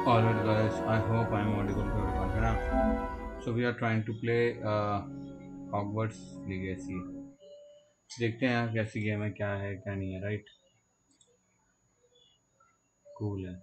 Alright guys, I hope I am audible to everyone. है ना? So we are trying to play Hogwarts Legacy. देखते हैं यार कैसी गेम है, क्या है क्या नहीं है. राइट, कूल है.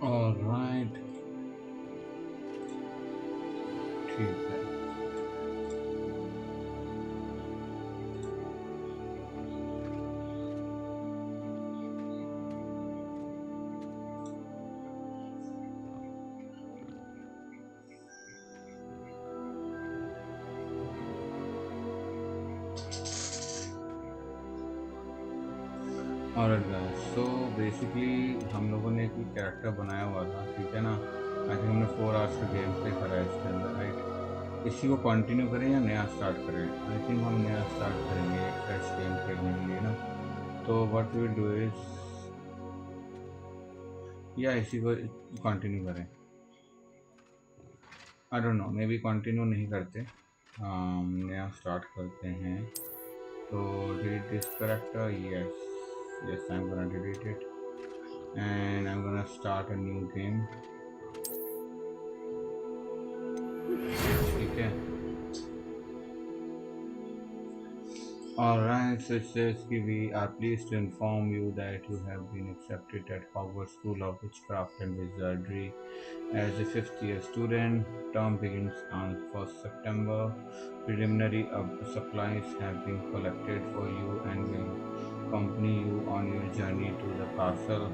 Alright, ठीक है. Alright guys, so basically हम लोगों ने एक कैरेक्टर बनाया हुआ था, ठीक है ना. आई थिंक हमने 4 आवर्स का गेम प्ले करा है इसके अंदर. राइट, इसी को कंटिन्यू करें या नया स्टार्ट करें. आई थिंक हम नया स्टार्ट करेंगे फ्रेश गेम खेलने के लिए ना. तो what we will do is, या इसी को कंटिन्यू करें. I don't know, maybe continue नहीं करते, नया स्टार्ट करते हैं. तो delete this character. yes I'm gonna delete it and I'm gonna start a new game. ठीक है. Alright, so it says we are pleased to inform you that you have been accepted at Hogwarts School of Witchcraft and Wizardry as a 5th year student. Term begins on 1st September. Preliminary supplies have been collected for you and will accompany you on your journey to the castle.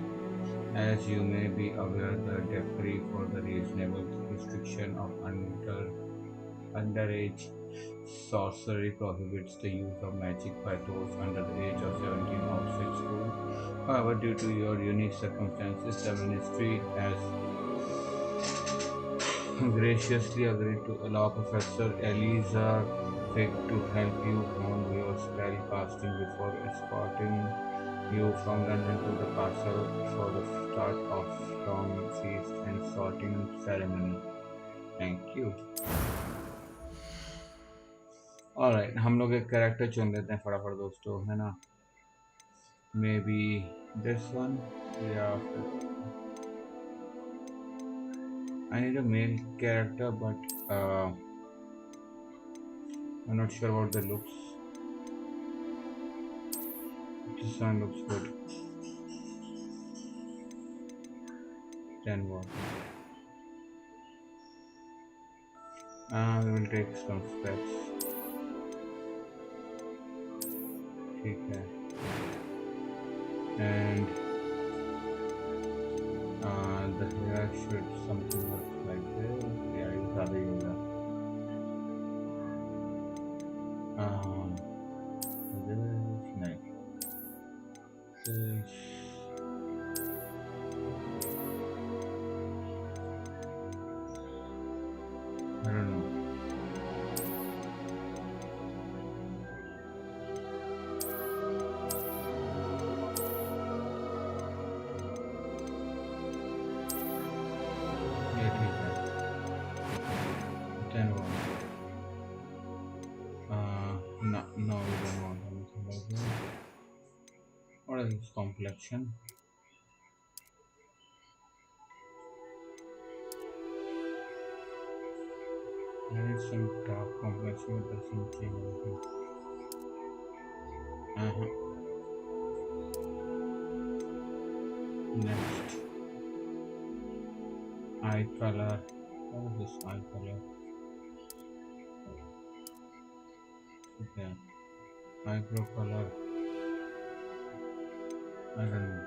As you may be aware, the decree for the reasonable restriction of underage sorcery prohibits the use of magic by those under the age of 17 outside school. However, due to your unique circumstances, the ministry has graciously agreed to allow Professor Eliza Fick to help you hone your spell casting before escorting you from London to the castle for the start of long feast and sorting ceremony. Thank you. Alright, हम लोग एक character चुन लेते हैं फटाफट दोस्तों, है ना. मे बी दिस वन, या I need a male character, but I'm not sure about the looks. This one looks good. Then what? We will take some specs. ठीक है. And the hair should something look like this. Yeah, you probably that. This is nice. Okay. I don't know. Yeah, ठीक है. Then what? No, no, we don't want anything like that. What is this complexion? There is some dark complexion, but doesn't change anything. Next, eye color. What is this eye color? Okay, eyebrow color. I don't know.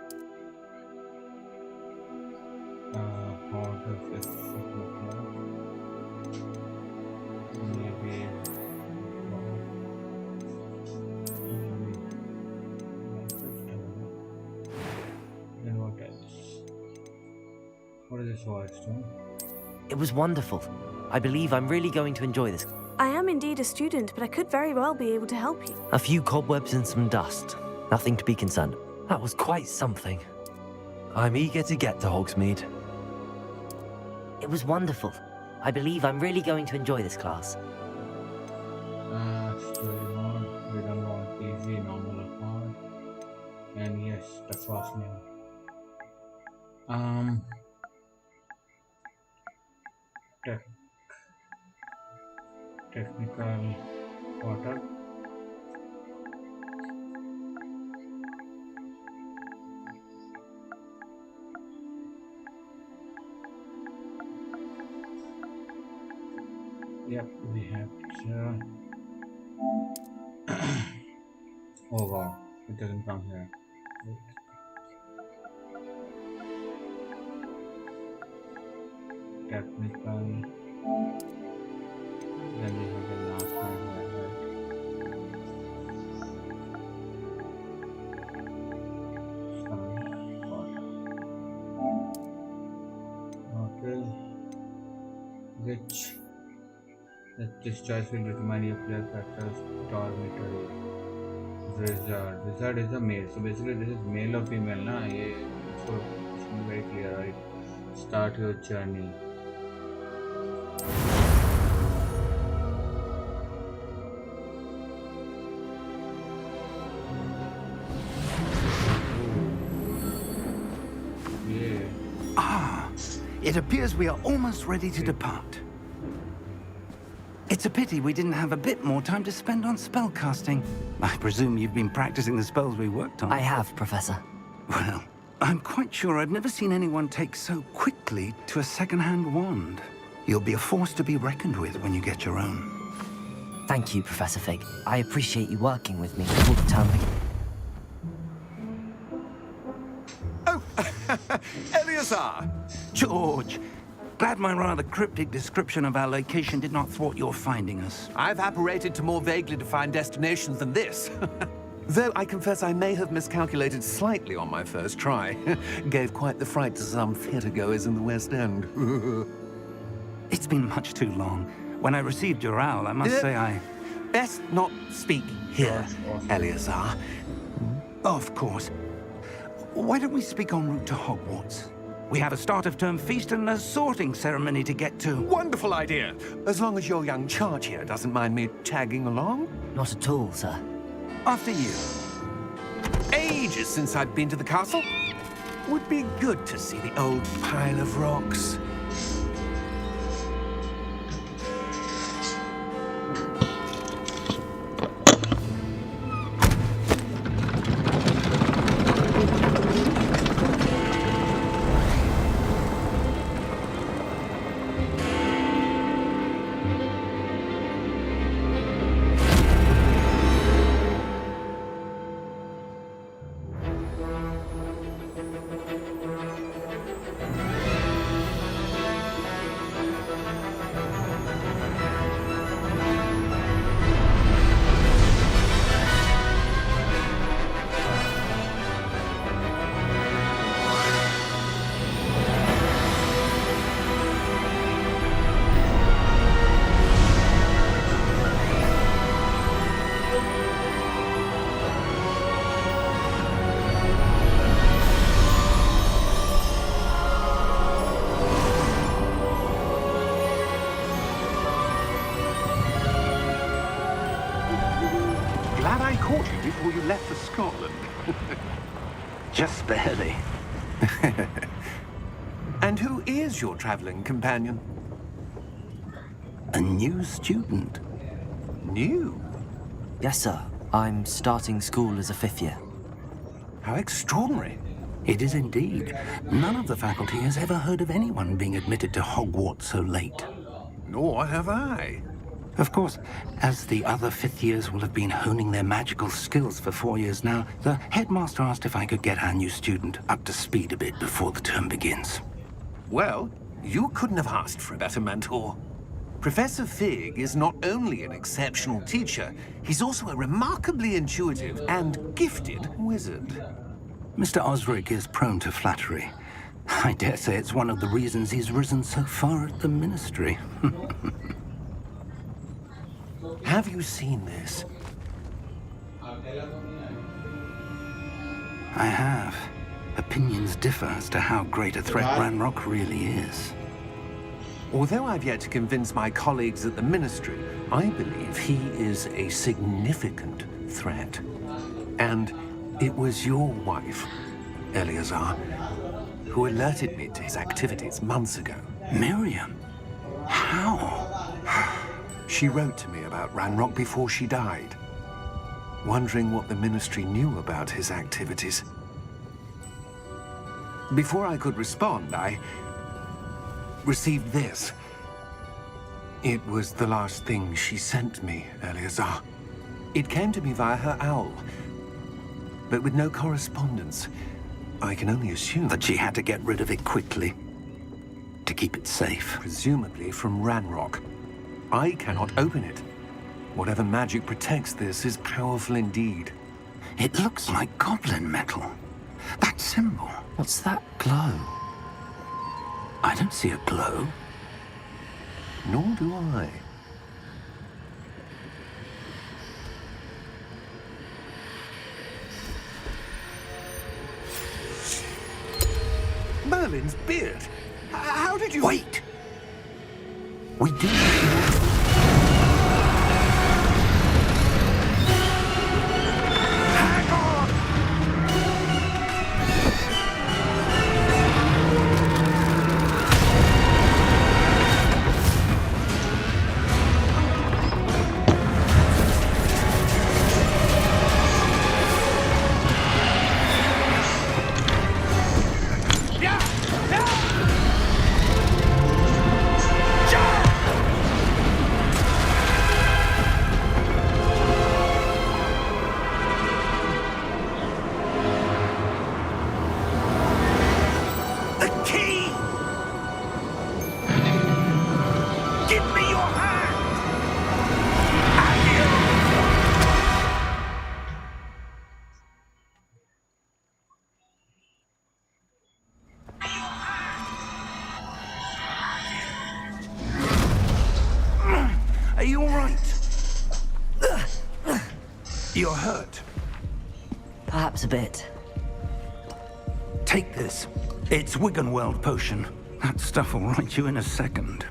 How does it look like? Maybe. Then what else? What is this Whitestone? It was wonderful. I believe I'm really going to enjoy this. I am indeed a student, but I could very well be able to help you. A few cobwebs and some dust. Nothing to be concerned. That was quite something. I'm eager to get to Hogsmeade. It was wonderful. I believe I'm really going to enjoy this class. Story mode. We don't want easy, normal, or hard. And yes, the first name. Technical water. Yep, we have oh wow, it doesn't come here. Wait. Technical. Then we have the last one here. Okay. Which this choice will determine your player character's tormentor. Wizard. Wizard is a male. So basically this is male or female, na? Ye, so it should be very clear, right? Start your journey. It appears we are almost ready to depart. It's a pity we didn't have a bit more time to spend on spellcasting. I presume you've been practicing the spells we worked on. I have, Professor. Well, I'm quite sure I've never seen anyone take so quickly to a second-hand wand. You'll be a force to be reckoned with when you get your own. Thank you, Professor Fig. I appreciate you working with me all the time. Oh, Eleazar! George, glad my rather cryptic description of our location did not thwart your finding us. I've apparated to more vaguely defined destinations than this. Though I confess I may have miscalculated slightly on my first try. Gave quite the fright to some theatre-goers in the West End. It's been much too long. When I received your owl, I must say I... Best not speak here, Eleazar. Of course. Why don't we speak en route to Hogwarts? We have a start-of-term feast and a sorting ceremony to get to. Wonderful idea! As long as your young charge here doesn't mind me tagging along. Not at all, sir. After you. Ages since I'd been to the castle. Would be good to see the old pile of rocks. you left for Scotland. Just barely. And who is your traveling companion? A new student. New? Yes, sir. I'm starting school as a 5th year. How extraordinary. It is indeed. None of the faculty has ever heard of anyone being admitted to Hogwarts so late. Nor have I. Of course, as the other 5th years will have been honing their magical skills for 4 years now, the headmaster asked if I could get our new student up to speed a bit before the term begins. Well, you couldn't have asked for a better mentor. Professor Fig is not only an exceptional teacher, he's also a remarkably intuitive and gifted wizard. Mr. Osric is prone to flattery. I dare say it's one of the reasons he's risen so far at the ministry. Have you seen this? I have. Opinions differ as to how great a threat Ranrock really is. Although I've yet to convince my colleagues at the ministry, I believe he is a significant threat. And it was your wife, Eleazar, who alerted me to his activities months ago. Miriam? How? She wrote to me about Ranrock before she died, wondering what the ministry knew about his activities. Before I could respond, I received this. It was the last thing she sent me, Eleazar. It came to me via her owl, but with no correspondence. I can only assume That she had to get rid of it quickly to keep it safe. presumably from Ranrock. I cannot open it. Whatever magic protects this is powerful indeed. It looks like goblin metal. That symbol. What's that glow? I don't see a glow. Nor do I. Merlin's beard. How did you... Wait! We do. Hang on! The key! Give me your hand! Are you all right? You're hurt. Perhaps a bit. Take this. It's Wiggenweld potion. That stuff will right you in a second.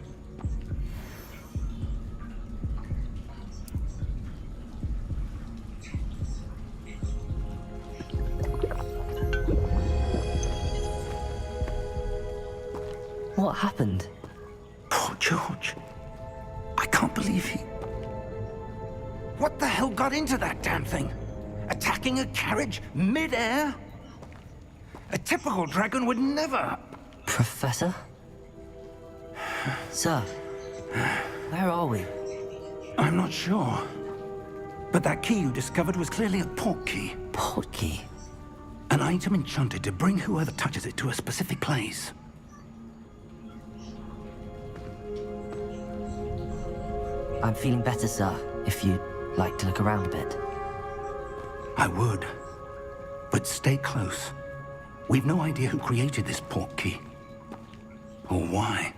What happened? Poor George. I can't believe he... What the hell got into that damn thing? Attacking a carriage mid-air? A typical dragon would never... Professor? Sir, where are we? I'm not sure. But that key you discovered was clearly a port key. Port key? An item enchanted to bring whoever touches it to a specific place. I'm feeling better, sir, if you'd like to look around a bit. I would. But stay close. We've no idea who created this port key. Or why.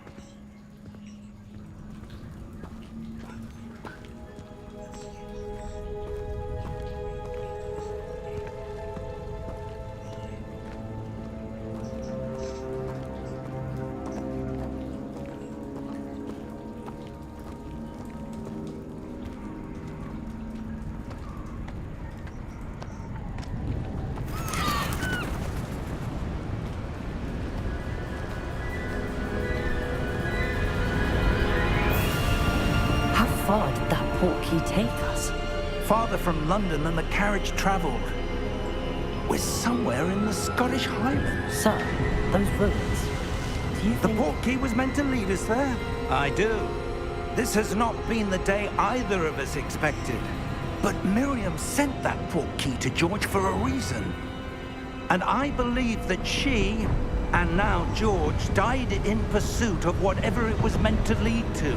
take us? Farther from London than the carriage travelled. We're somewhere in the Scottish Highlands. Sir, those ruins. Do you The think... portkey was meant to lead us there? I do. This has not been the day either of us expected. But Miriam sent that portkey to George for a reason. And I believe that she, and now George, died in pursuit of whatever it was meant to lead to.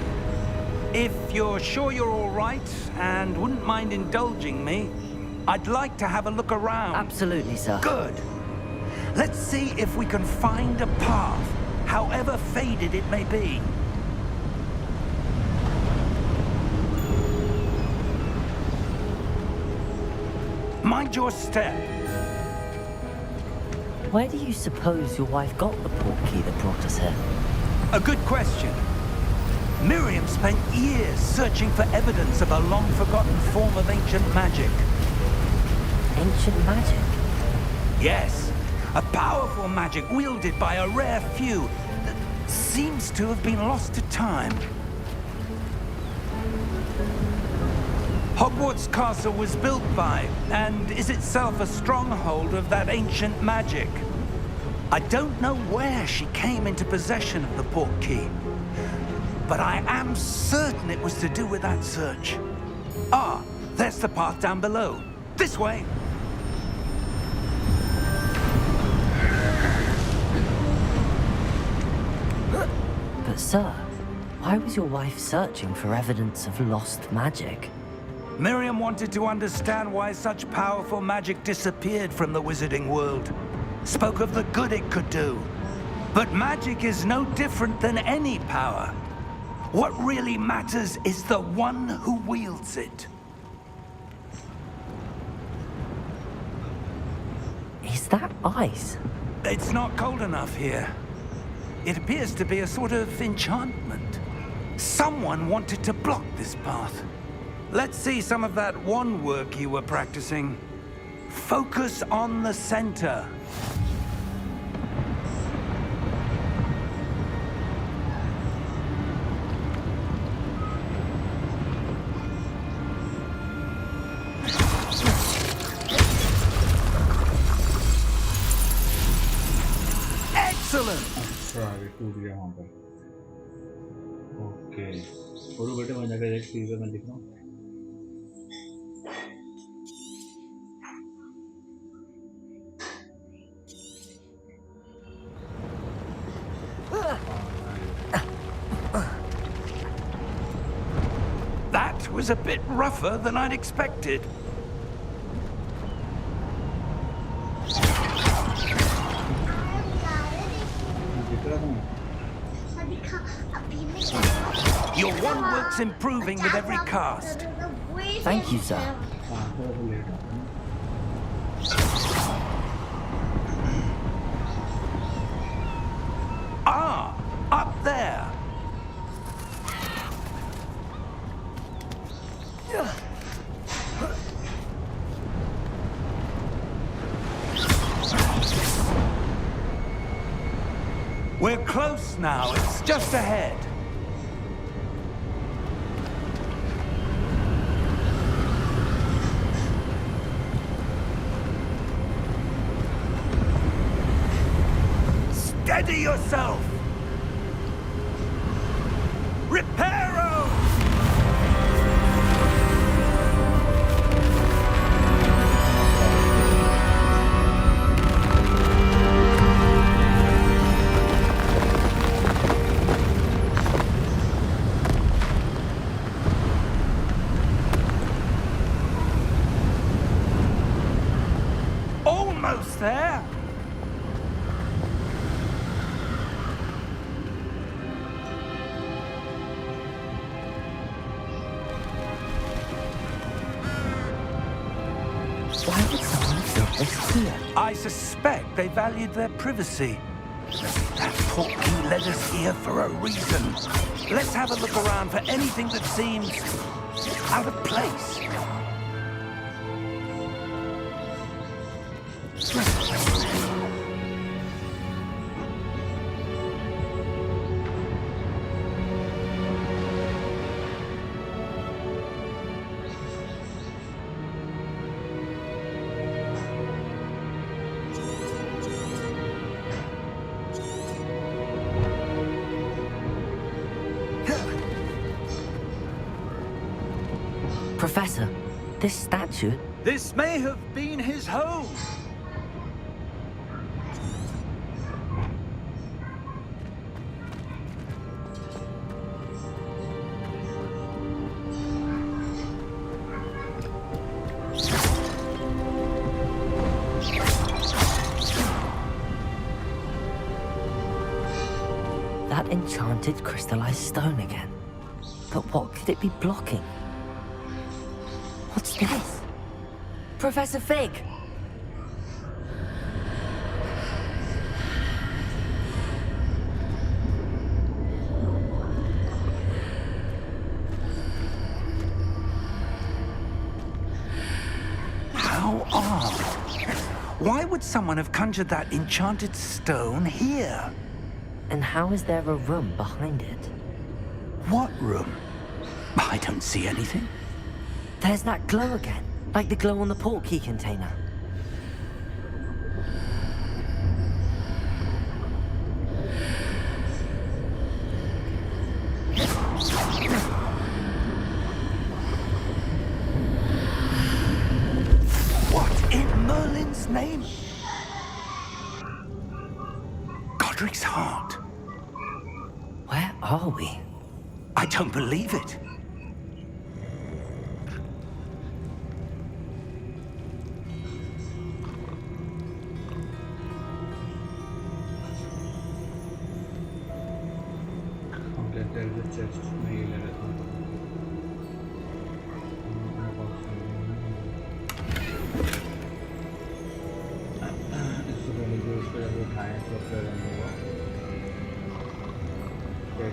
If you're sure you're all right, and wouldn't mind indulging me, I'd like to have a look around. Absolutely, sir. Good. Let's see if we can find a path, however faded it may be. Mind your step. Where do you suppose your wife got the portkey that brought us here? A good question. Miriam spent years searching for evidence of a long-forgotten form of ancient magic. Ancient magic? Yes, a powerful magic wielded by a rare few that seems to have been lost to time. Hogwarts Castle was built by, and is itself a stronghold of that ancient magic. I don't know where she came into possession of the portkey, but I am certain it was to do with that search. Ah, there's the path down below. This way. But sir, why was your wife searching for evidence of lost magic? Miriam wanted to understand why such powerful magic disappeared from the wizarding world. Spoke of the good it could do. But magic is no different than any power. What really matters is the one who wields it. Is that ice? It's not cold enough here. It appears to be a sort of enchantment. Someone wanted to block this path. Let's see some of that wand work you were practicing. Focus on the center. Excellent! अच्छा ये टूट गया वहाँ पर okay छोड़ो बेटे मैं जाकर एक टीवी में दिख रहा हूँ That was a bit rougher than I'd expected. Your wand work's improving with every cast. Thank you, sir. Ah, up there. We're close now. It's just ahead. Steady yourself! Reparo! Almost there! Why would someone have built this here? I suspect they valued their privacy. That portkey led us here for a reason. Let's have a look around for anything that seems out of place. Professor, this statue... This may have been his home. That enchanted crystallized stone again. But what could it be blocking? What's this? Professor Fig! How odd. Why would someone have conjured that enchanted stone here? And how is there a room behind it? What room? I don't see anything. There's that glow again, like the glow on the portkey container. What in Merlin's name? Godric's heart. Where are we? I don't believe it. There is a chest. नहीं ले रहा था. इससे पहले जो उसको जब उठाएं तो फिर हम होगा. क्या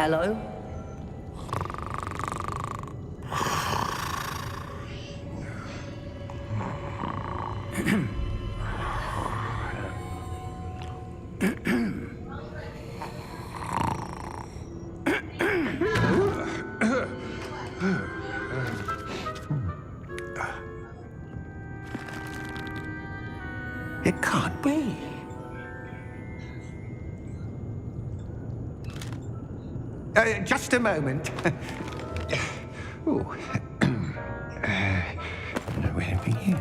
Hello? It can't be. Just a moment. Ooh. Wait a minute.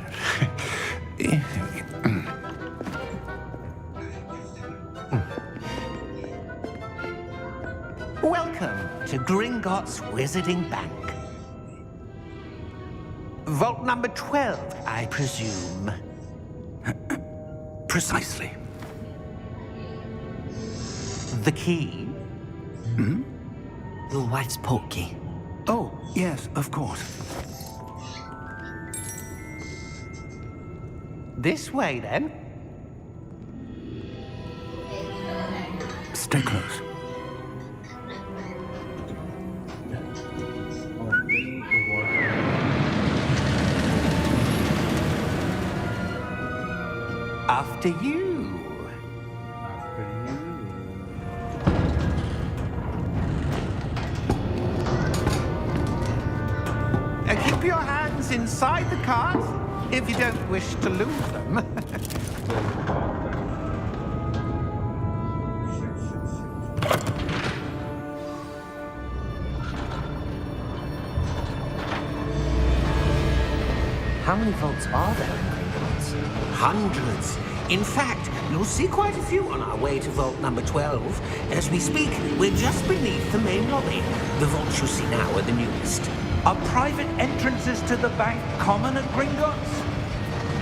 Welcome to Gringotts Wizarding Bank. Vault number 12, I presume. Precisely. The key? Hmm? Your wife's portkey. Oh, yes, of course. This way, then. Stay close. After you. Keep your hands inside the cart if you don't wish to lose them. How many vaults are there in Gringotts? Hundreds. In fact, you'll see quite a few on our way to vault number 12. As we speak, we're just beneath the main lobby. The vaults you see now are the newest. Are private entrances to the bank common at Gringotts?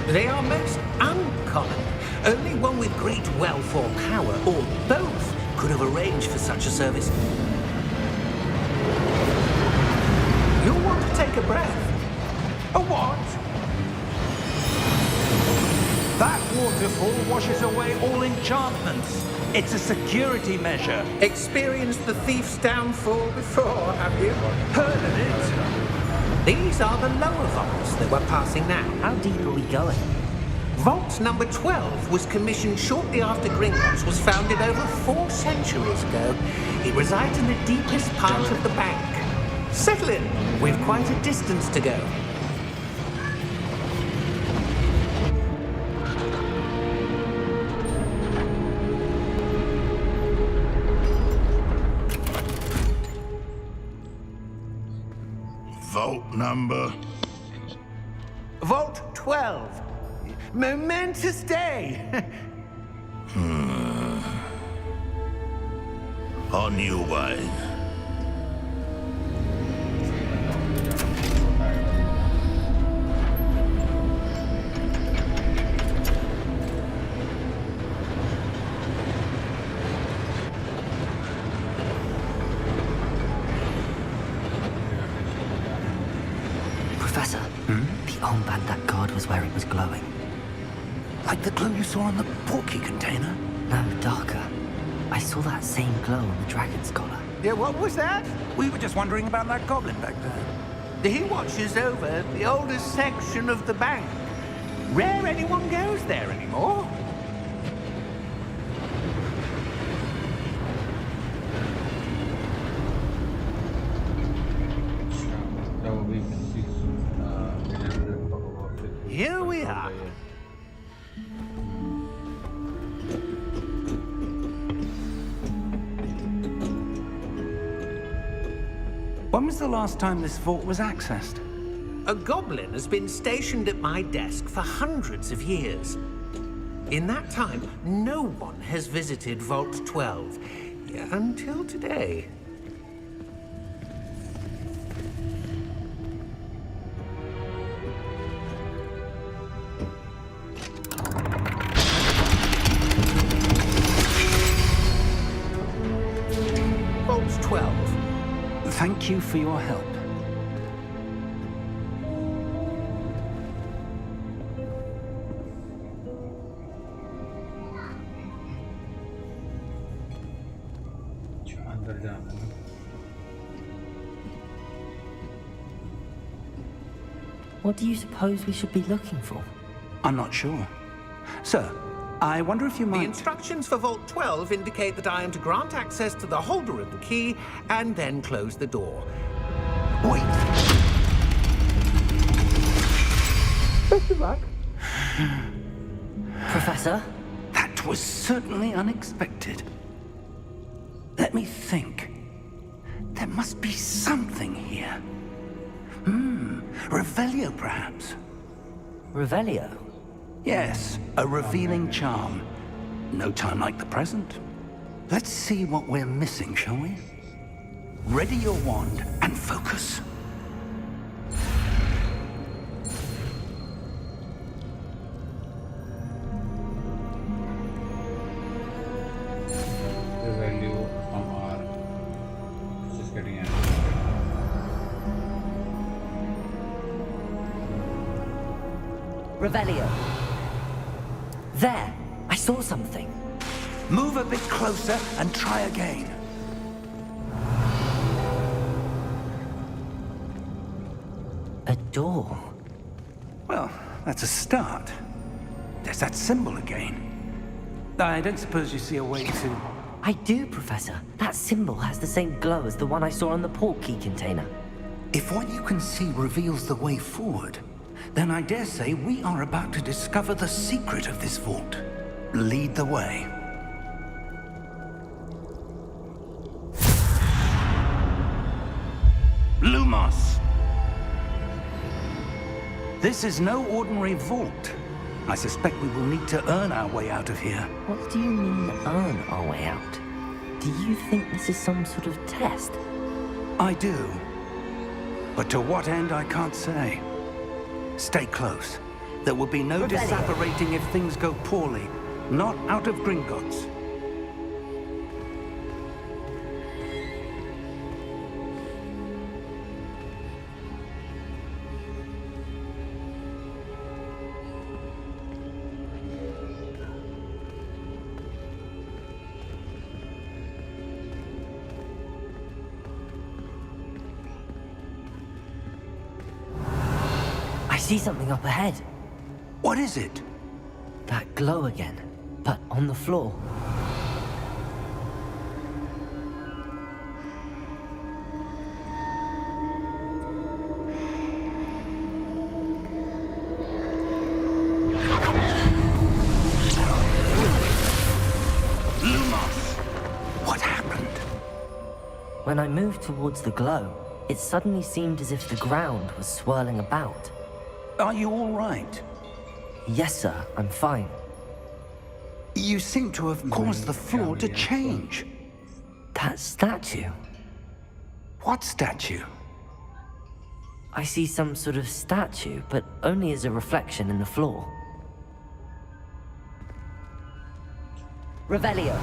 They are most uncommon. Only one with great wealth or power, or both, could have arranged for such a service. You'll want to take a breath. A what? That waterfall washes away all enchantments. It's a security measure. Experienced the thief's downfall before, have you? Heard of it? These are the lower vaults that we're passing now. How deep are we going? Vault number 12 was commissioned shortly after Gringotts was founded over 4 centuries ago. It resides in the deepest part of the bank. Settle in. We've quite a distance to go. Vault number? Vault 12. Momentous day. On your way. Professor, the armband that guard was wearing was glowing. Like the glow you saw on the portkey container? No, darker. I saw that same glow on the dragon's collar. Yeah, what was that? We were just wondering about that goblin back there. He watches over the oldest section of the bank. Rare anyone goes there anymore. So we can see Here we are. When was the last time this vault was accessed? A goblin has been stationed at my desk for hundreds of years. In that time, no one has visited Vault 12. Until today. Vault 12. Thank you for your help. अंदर जाना है। What do you suppose we should be looking for? I'm not sure. Sir, I wonder if you The might... instructions for Vault 12 indicate that I am to grant access to the holder of the key and then close the door. Wait. Best of luck. Professor? That was certainly unexpected. Let me think. There must be something here. Revelio, perhaps? Revelio? Yes, a revealing charm. No time like the present. Let's see what we're missing, shall we? Ready your wand and focus. The value from our just getting an Revelio. There! I saw something. Move a bit closer and try again. A door. Well, that's a start. There's that symbol again. I don't suppose you see a way to... I do, Professor. That symbol has the same glow as the one I saw on the portkey container. If what you can see reveals the way forward, then I dare say we are about to discover the secret of this vault. Lead the way. Lumos! This is no ordinary vault. I suspect we will need to earn our way out of here. What do you mean, earn our way out? Do you think this is some sort of test? I do. But to what end, I can't say. Stay close. There will be no disapparating if things go poorly. Not out of Gringotts. I see something up ahead. What is it? That glow again, but on the floor. What happened? When I moved towards the glow, it suddenly seemed as if the ground was swirling about. Are you all right? Yes, sir, I'm fine. You seem to have caused the floor to change. That statue? What statue? I see some sort of statue, but only as a reflection in the floor. Revelio.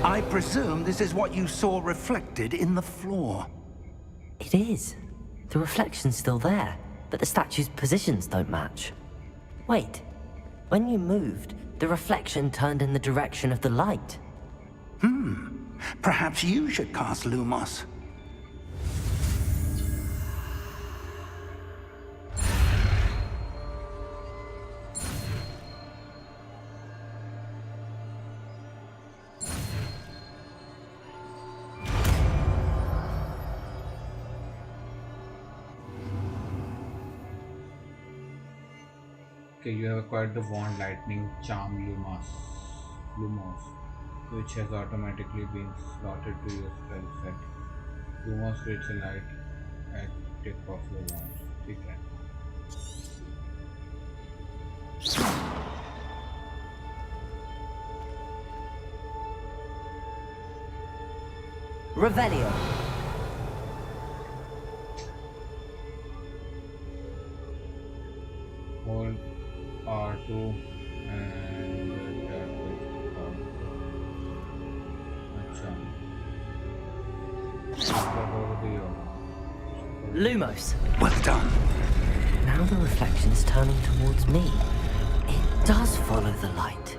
I presume this is what you saw reflected in the floor. It is. The reflection's still there, but the statue's positions don't match. Wait. When you moved, the reflection turned in the direction of the light. Perhaps you should cast Lumos. Okay, you have acquired the Wand Lightning Charm Lumos, which has automatically been slotted to your spell set. Lumos creates a light at tip of your wand. Okay. Revelio. Hold R2 and that will come. Lumos. Well done. Now the reflection's turning towards me. It does follow the light.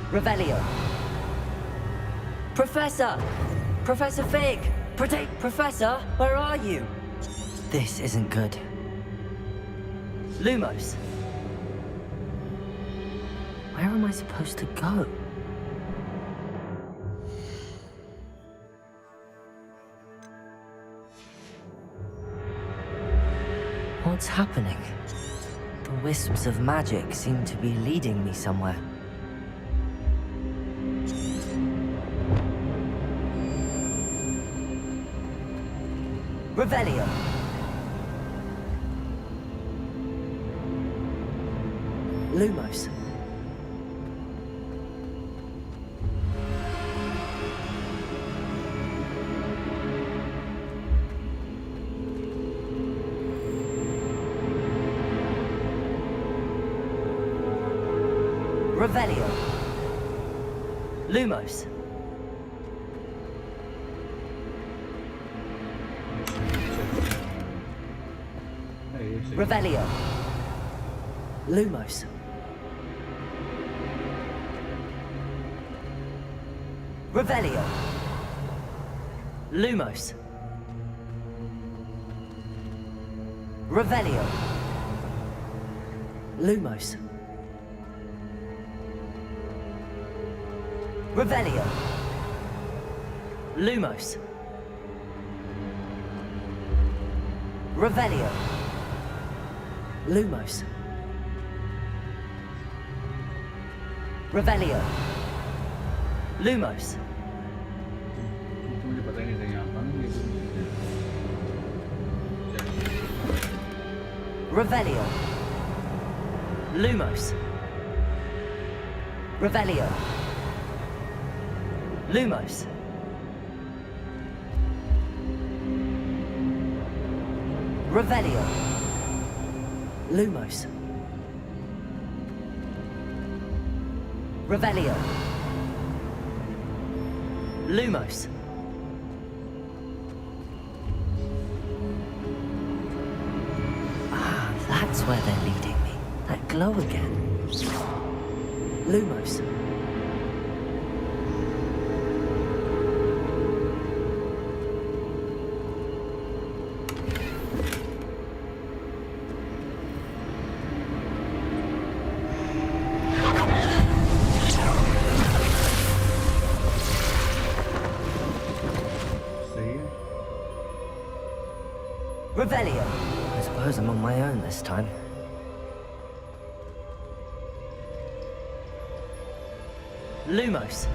Revelio. Professor! Professor Fig! Professor, where are you? This isn't good. Lumos. Where am I supposed to go? What's happening? The wisps of magic seem to be leading me somewhere. Revelio. Lumos. Revelio. Lumos. Revelio. Lumos. Revelio. Lumos. Revelio. Lumos. Revelio. Lumos. Revelio. Lumos. Revelio. Lumos. मुझे पता ही नहीं था यहाँ पर ये Revelio. Lumos. Revelio. Lumos. Revelio. Lumos. Revelio. Lumos. Ah, that's where they're leading me. That glow again. Lumos. Revelio. I suppose I'm on my own this time. Lumos.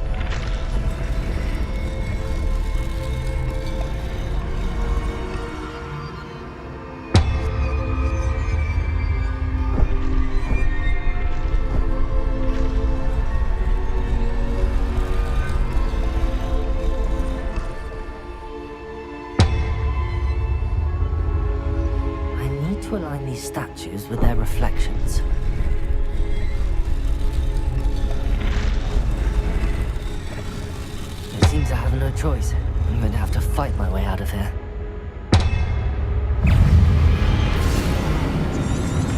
To align these statues with their reflections. It seems I have no choice. I'm going to have to fight my way out of here.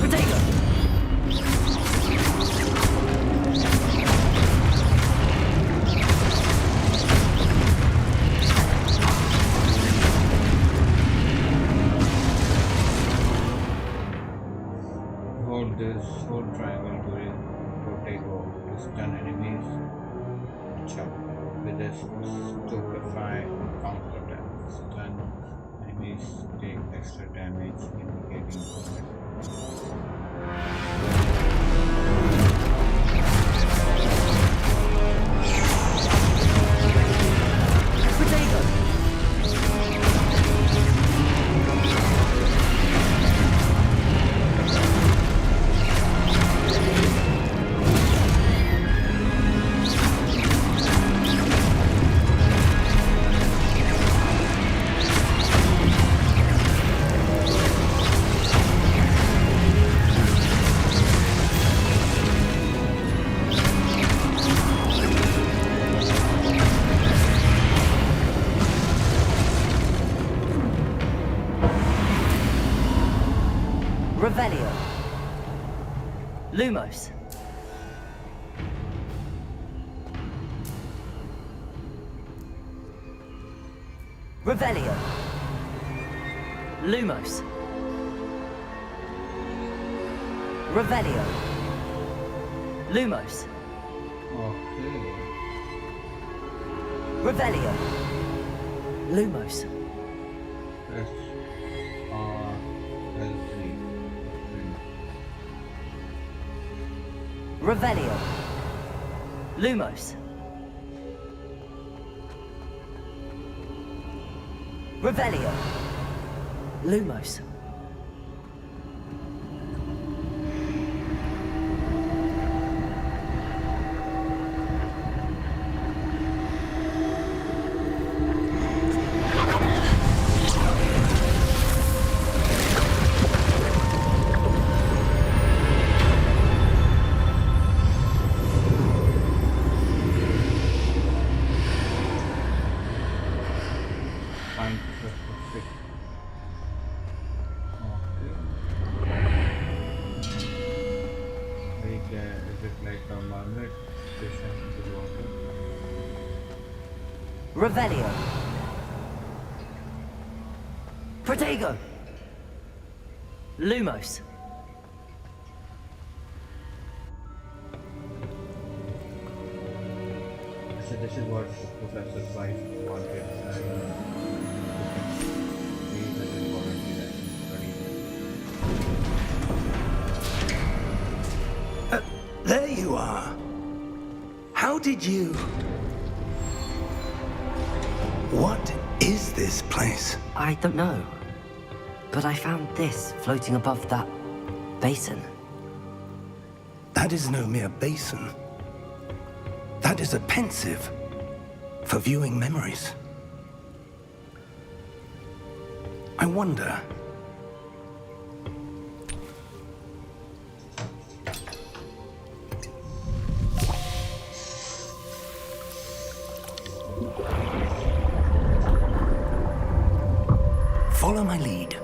Potato! Hold triangle to Protego to stun enemies. Chop. With this stupefy counterattack. Stun enemies take extra damage, indicating combat. Potato! Revelio. Lumos. Revelio. Lumos. Revelio. Lumos. Okay. Revelio. Lumos. Press L3. Revelio. Lumos. Revelio. Lumos. Okay. Like, is it like a mermaid fish into the water? Revelio. Protego. Lumos. So this is what Professor Byte wanted. He has importantly lesson studied. There you are. How did you... What is this place? I don't know. But I found this floating above that basin. That is no mere basin. That is a pensive for viewing memories. I wonder... Follow my lead.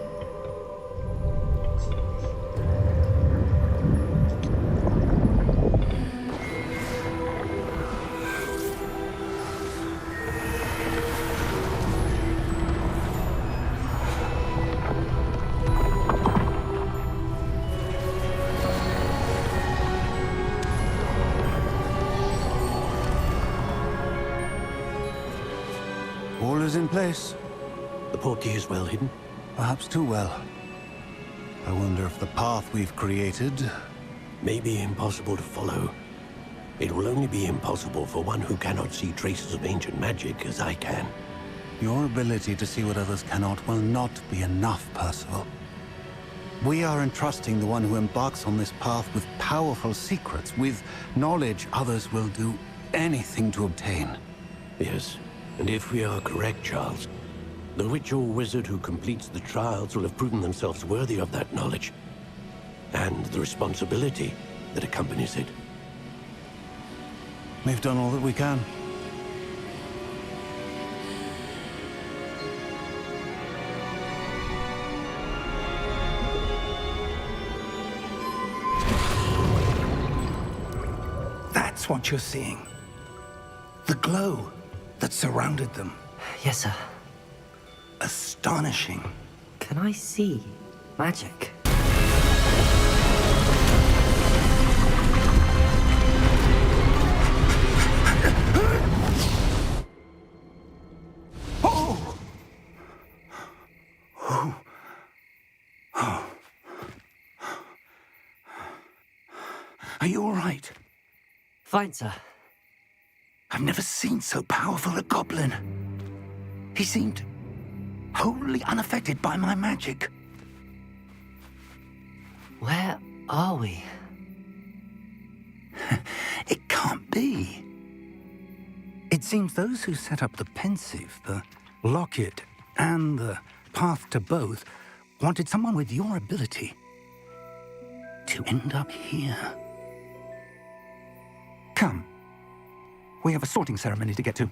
All is in place. The portkey is well hidden? Perhaps too well. I wonder if the path we've created... may be impossible to follow. It will only be impossible for one who cannot see traces of ancient magic as I can. Your ability to see what others cannot will not be enough, Percival. We are entrusting the one who embarks on this path with powerful secrets, with knowledge others will do anything to obtain. Yes, and if we are correct, Charles, the witch or wizard who completes the trials will have proven themselves worthy of that knowledge, and the responsibility that accompanies it. We've done all that we can. That's what you're seeing. The glow that surrounded them. Yes, sir. Astonishing. Can I see magic? Oh! Oh. Oh. Are you all right? Fine, sir. I've never seen so powerful a goblin. He seemed wholly unaffected by my magic. Where are we? It can't be. It seems those who set up the pensive, the locket, and the path to both wanted someone with your ability to end up here. Come. We have a sorting ceremony to get to.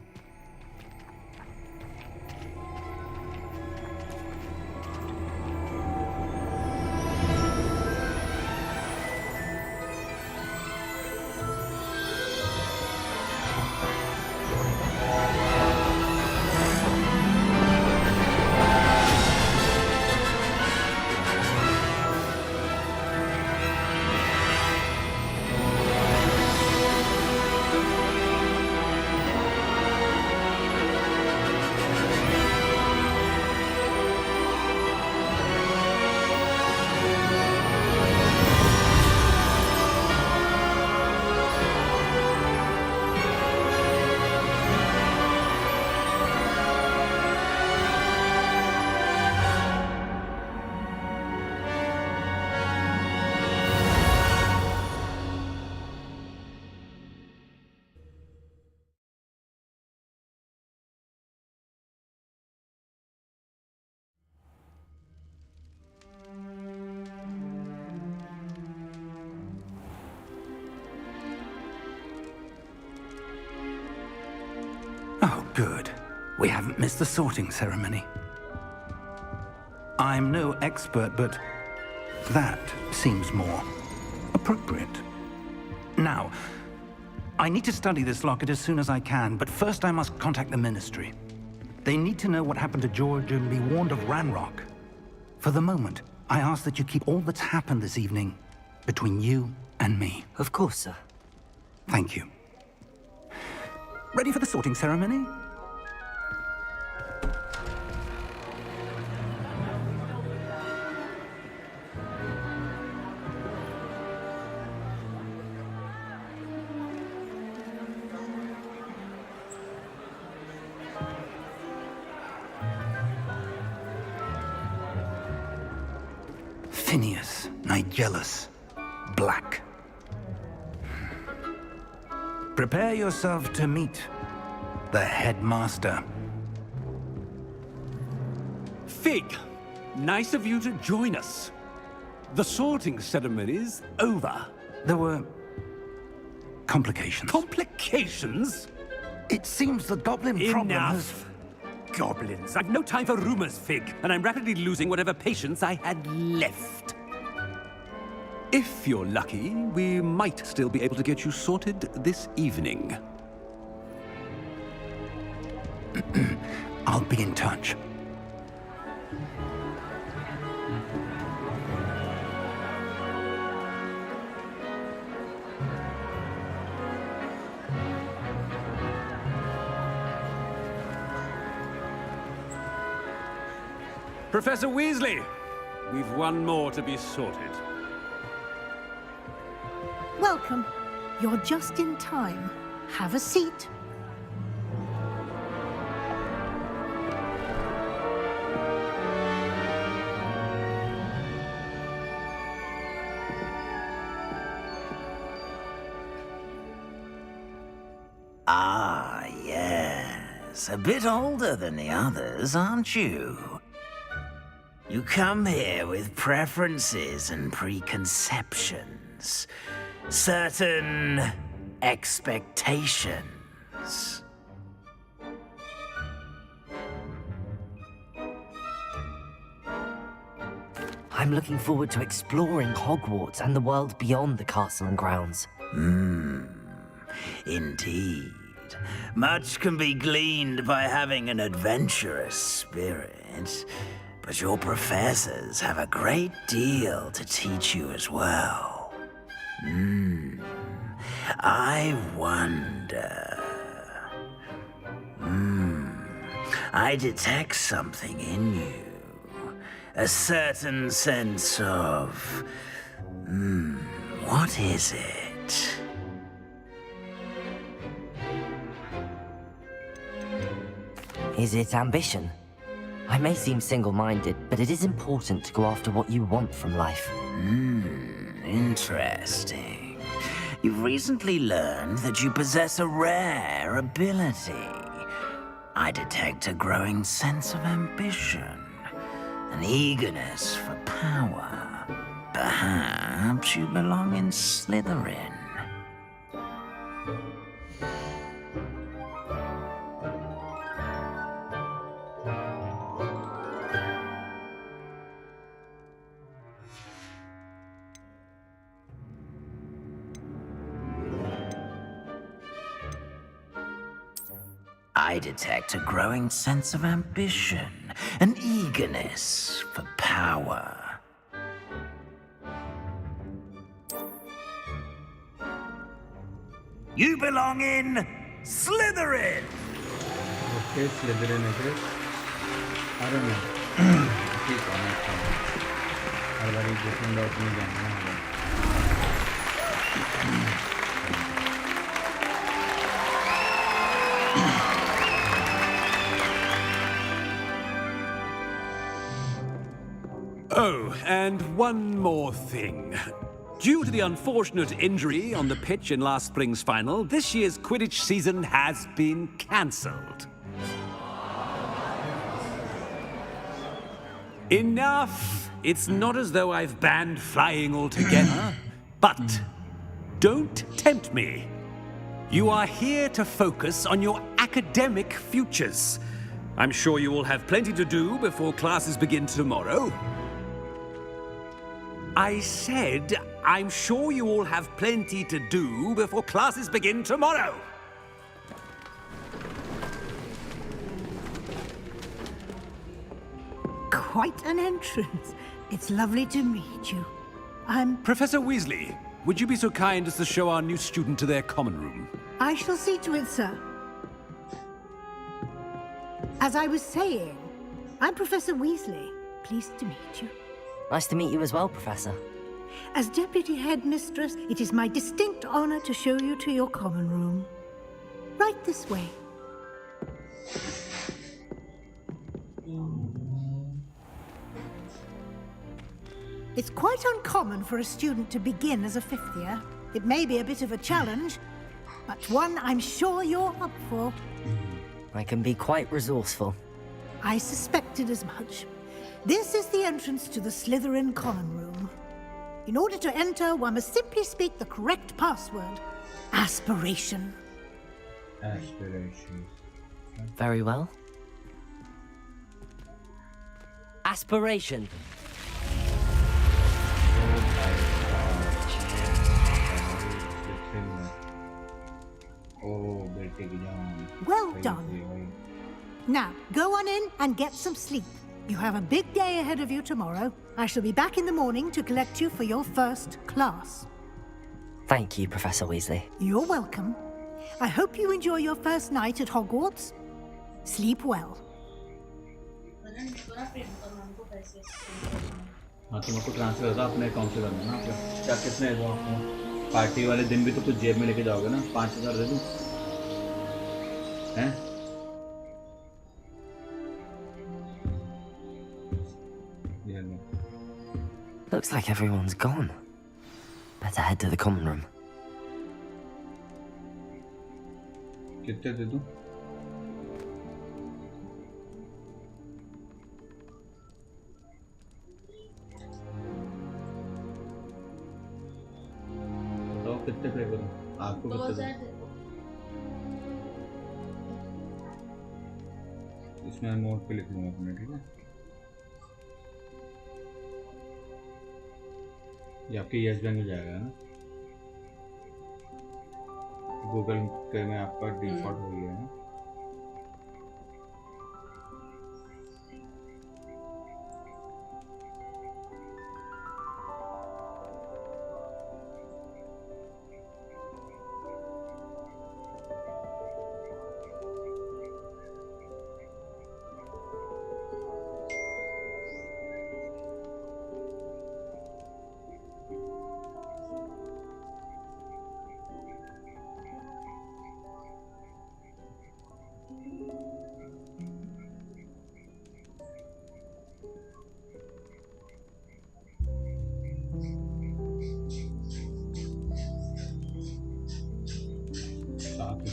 Oh, good. We haven't missed the sorting ceremony. I'm no expert, but that seems more appropriate. Now, I need to study this locket as soon as I can, but first I must contact the Ministry. They need to know what happened to George and be warned of Ranrock. For the moment, I ask that you keep all that's happened this evening between you and me. Of course, sir. Thank you. Ready for the sorting ceremony? Phineas, Nigellus, Black. Prepare yourself to meet the headmaster. Fig, nice of you to join us. The sorting ceremony's over. There were complications. Complications? It seems the goblin problem has... Enough! Goblins. I've no time for rumors, Fig, and I'm rapidly losing whatever patience I had left. If you're lucky, we might still be able to get you sorted this evening. I'll be in touch. Professor Weasley, we've one more to be sorted. Welcome. You're just in time. Have a seat. Ah, yes. A bit older than the others, aren't you? You come here with preferences and preconceptions. Certain expectations. I'm looking forward to exploring Hogwarts and the world beyond the castle and grounds. Indeed. Much can be gleaned by having an adventurous spirit, but your professors have a great deal to teach you as well. I wonder... I detect something in you. A certain sense of... what is it? Is it ambition? I may seem single-minded, but it is important to go after what you want from life. Interesting. You've recently learned that you possess a rare ability. I detect a growing sense of ambition, an eagerness for power. Perhaps you belong in Slytherin. I detect a growing sense of ambition, an eagerness for power. You belong in Slytherin! Okay, Slytherin it is. I don't know. ठीक है मैं हर बारी different dot में जाना है. Oh, and one more thing. Due to the unfortunate injury on the pitch in last spring's final, this year's Quidditch season has been cancelled. Enough! It's not as though I've banned flying altogether, but don't tempt me. You are here to focus on your academic futures. I'm sure you all have plenty to do before classes begin tomorrow. I said, I'm sure you all have plenty to do before classes begin tomorrow. Quite an entrance. It's lovely to meet you. Professor Weasley, would you be so kind as to show our new student to their common room? I shall see to it, sir. As I was saying, I'm Professor Weasley. Pleased to meet you. Nice to meet you as well, Professor. As Deputy Headmistress, it is my distinct honor to show you to your common room. Right this way. It's quite uncommon for a student to begin as a fifth year. It may be a bit of a challenge, but one I'm sure you're up for. I can be quite resourceful. I suspected as much. This is the entrance to the Slytherin common room. In order to enter, one must simply speak the correct password. Aspiration. Aspiration. Very well. Aspiration. Oh, बेटे की जान. Well done. Now, go on in and get some sleep. You have a big day ahead of you tomorrow. I shall be back in the morning to collect you for your first class. Thank you, Professor Weasley. You're welcome. I hope you enjoy your first night at Hogwarts. Sleep well. हाँ तो मेरे को transfer होता अपने account से करना ना आपका क्या कितने दो आपको पार्टी वाले दिन भी तो कुछ जेब में लेके जाओगे ना 5,000 दे दूँ हैं Looks like everyone's gone. Better head to the common room. कितने दे दूँ कितने पे करूं आपको कितने इसमें नोट पे लिख लूंगा अपने ठीक है ये आपके यस बैंक में जाएगा ना गूगल पे में आपका डिफॉल्ट हो गया है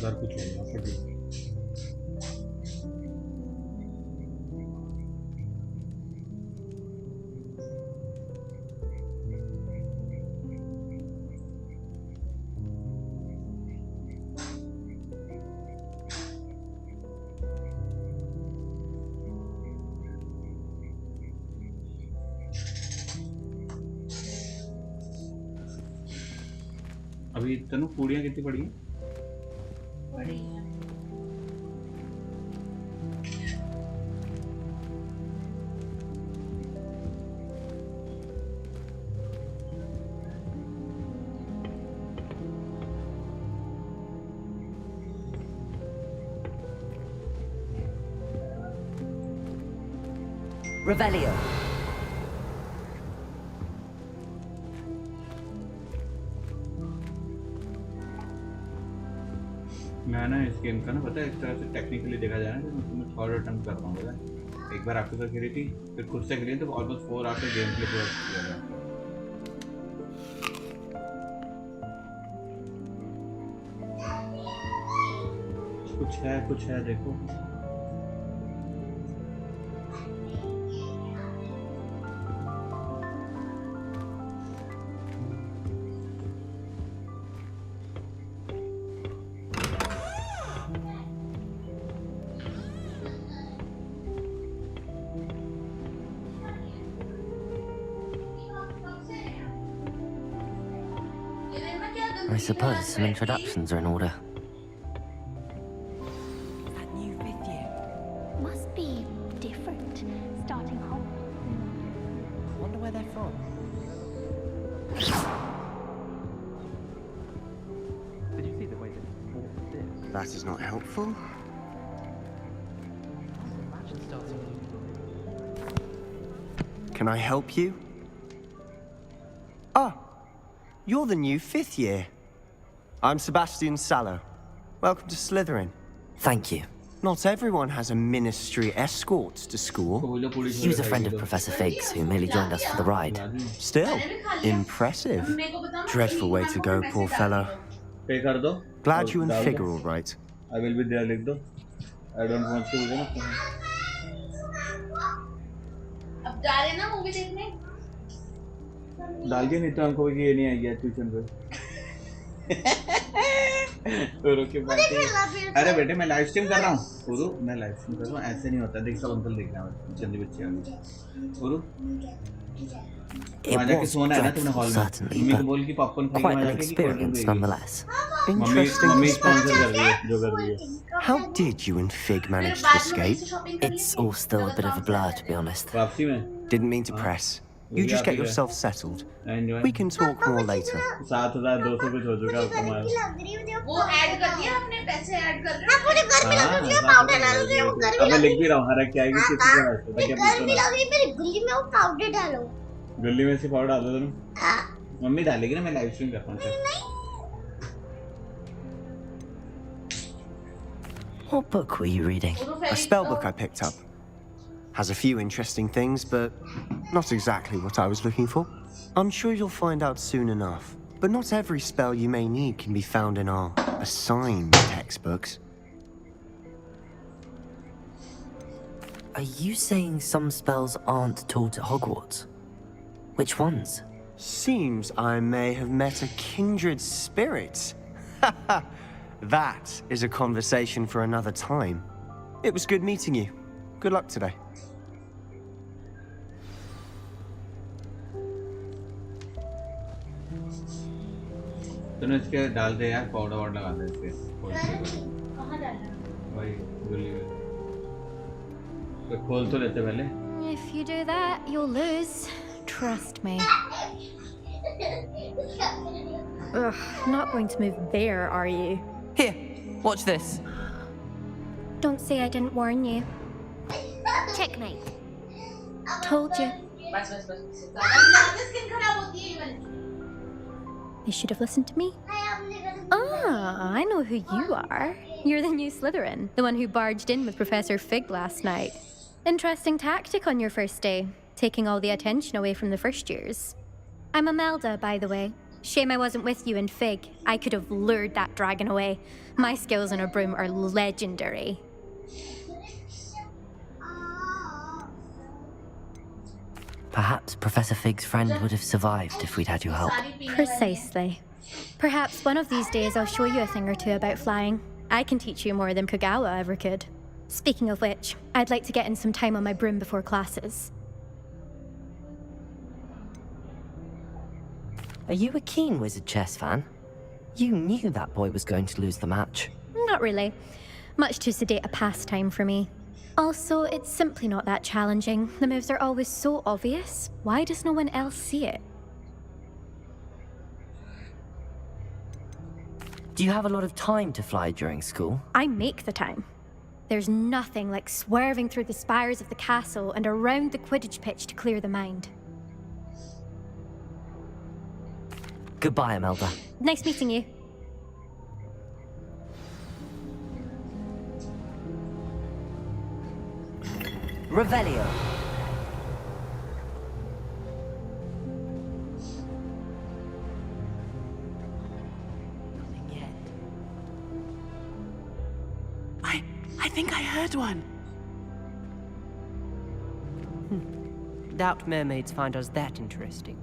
कुछ होगा फिर अभी तनु पूड़ियाँ कितनी पड़ी हैं पड़ी हैं Revelio. मैं ना इस गेम का ना पता है इस तरह से टेक्निकली देखा जाए ना तो मैं थोड़ा अटेम्प्ट कर रहा हूँ पता है एक बार आपके साथ खेली थी फिर खुद से खेली तो ऑलमोस्ट 4 आवर्स गेम प्ले पूरा किया था कुछ है देखो I suppose some introductions are in order. That new 5th year must be different, starting home. Wonder where they're from. Did you see the way they bought this? That is not helpful. Imagine starting. Can I help you? Ah, you're the new 5th year. I'm Sebastian Sallow. Welcome to Slytherin. Thank you. Not everyone has a ministry escort to school. He was a friend of Professor Fig's, who merely joined us for the ride. Still, impressive. Dreadful way to go, poor fellow. Glad you and Fig are all right. I will be there, लिख दो. I don't want to, you know. अब जा रहे ना movie देखने. डाल के नहीं तो हमको ये नहीं आएगी ट्यूशन पे. तो रुके बात. अरे बेटे मैं लाइव स्ट्रीम कर रहा हूँ. उरु मैं लाइव स्ट्रीम कर रहा हूँ. ऐसे नहीं होता. देख सब अंकल देख रहे हैं. जल्दी बच्चे आ गए. उरु. It was dreadful, certainly, but quite an experience nonetheless. Interesting. How did you and Fig manage to escape? It's all still a bit of a blur, to be honest. Didn't mean to press. You just get yourself settled. We can talk more later. 7,200 कुछ हो चुका है उसका माल. वो add कर दिया आपने पैसे ऐड कर रहे हो. पूरे घर में लग रही है पाउडर डालो रे वो घर में. अब मैं लिख भी रहा हूँ हर एक क्या है कि किसी को ऐसे तो क्या घर में लग रही मेरी गुल्ली में वो पाउडर डालो. गुल्ली में से पाउडर डाल दो तुम. मम्मी डालेगी ना मैं लाइव स्ट्रीम कर रहा हूँ. What book were you reading? A spell book I picked up. Has a few interesting things, but not exactly what I was looking for. I'm sure you'll find out soon enough. But not every spell you may need can be found in our assigned textbooks. Are you saying some spells aren't taught at Hogwarts? Which ones? Seems I may have met a kindred spirit. That is a conversation for another time. It was good meeting you. Good luck today. तूने इसके डाल दे यार powder वाउडर लगा दे इसके. कहाँ डालना? भाई गुल्ली में. तो खोल तो लेते पहले. If you do that, you'll lose. Trust me. Ugh, not going to move there, are you? Here, watch this. Don't say I didn't warn you. Checkmate. Told you. बस स्किन खराब होती है even. You should have listened to me. Ah, I know who you are. You're the new Slytherin, the one who barged in with Professor Fig last night. Interesting tactic on your first day, taking all the attention away from the first years. I'm Imelda, by the way. Shame I wasn't with you and Fig. I could have lured that dragon away. My skills on a broom are legendary. Perhaps Professor Fig's friend would have survived if we'd had your help. Precisely. Perhaps one of these days I'll show you a thing or two about flying. I can teach you more than Kagawa ever could. Speaking of which, I'd like to get in some time on my broom before classes. Are you a keen Wizard Chess fan? You knew that boy was going to lose the match. Not really. Much too sedate a pastime for me. Also, it's simply not that challenging. The moves are always so obvious. Why does no one else see it? Do you have a lot of time to fly during school? I make the time. There's nothing like swerving through the spires of the castle and around the Quidditch pitch to clear the mind. Goodbye, Imelda. Nice meeting you. Revelio. I think I heard one. Doubt mermaids find us that interesting.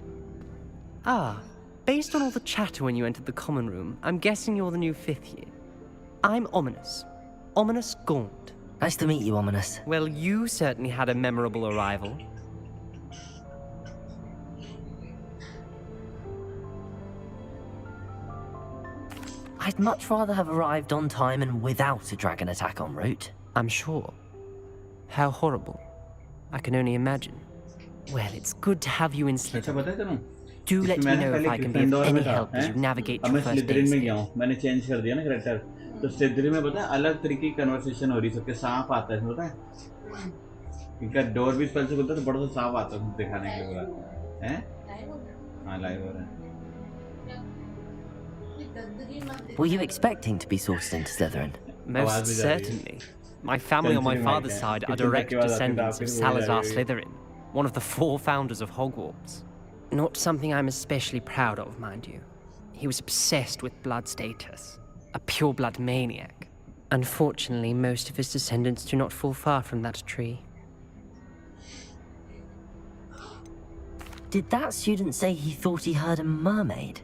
Ah, based on all the chatter when you entered the common room, I'm guessing you're the new 5th year. I'm Ominous. Ominous Gaunt. Nice to meet you, Ominous. Well, you certainly had a memorable arrival. I'd much rather have arrived on time and without a dragon attack en route. I'm sure. How horrible. I can only imagine. Well, it's good to have you in Slytherin. Do let me know if I can be of any help as you navigate your first days. मैंने change कर दिया ना character तो स्लिथरिन में पता है अलग तरीके की कन्वर्सेशन हो रही सबके सांप आता है पता है इनका डोर भी स्पेल से खुलता है तो बड़ा सा सांप आता है दिखाने के लिए बोला हैं हाँ लाइव हो रहा है. Were you expecting to be sourced into Slytherin? Most certainly. My family on my father's side are direct descendants of Salazar Slytherin, one of the 4 founders of Hogwarts. Not something I'm especially proud of, mind you. He was obsessed with blood status, a pure-blood maniac. Unfortunately, most of his descendants do not fall far from that tree. Did that student say he thought he heard a mermaid?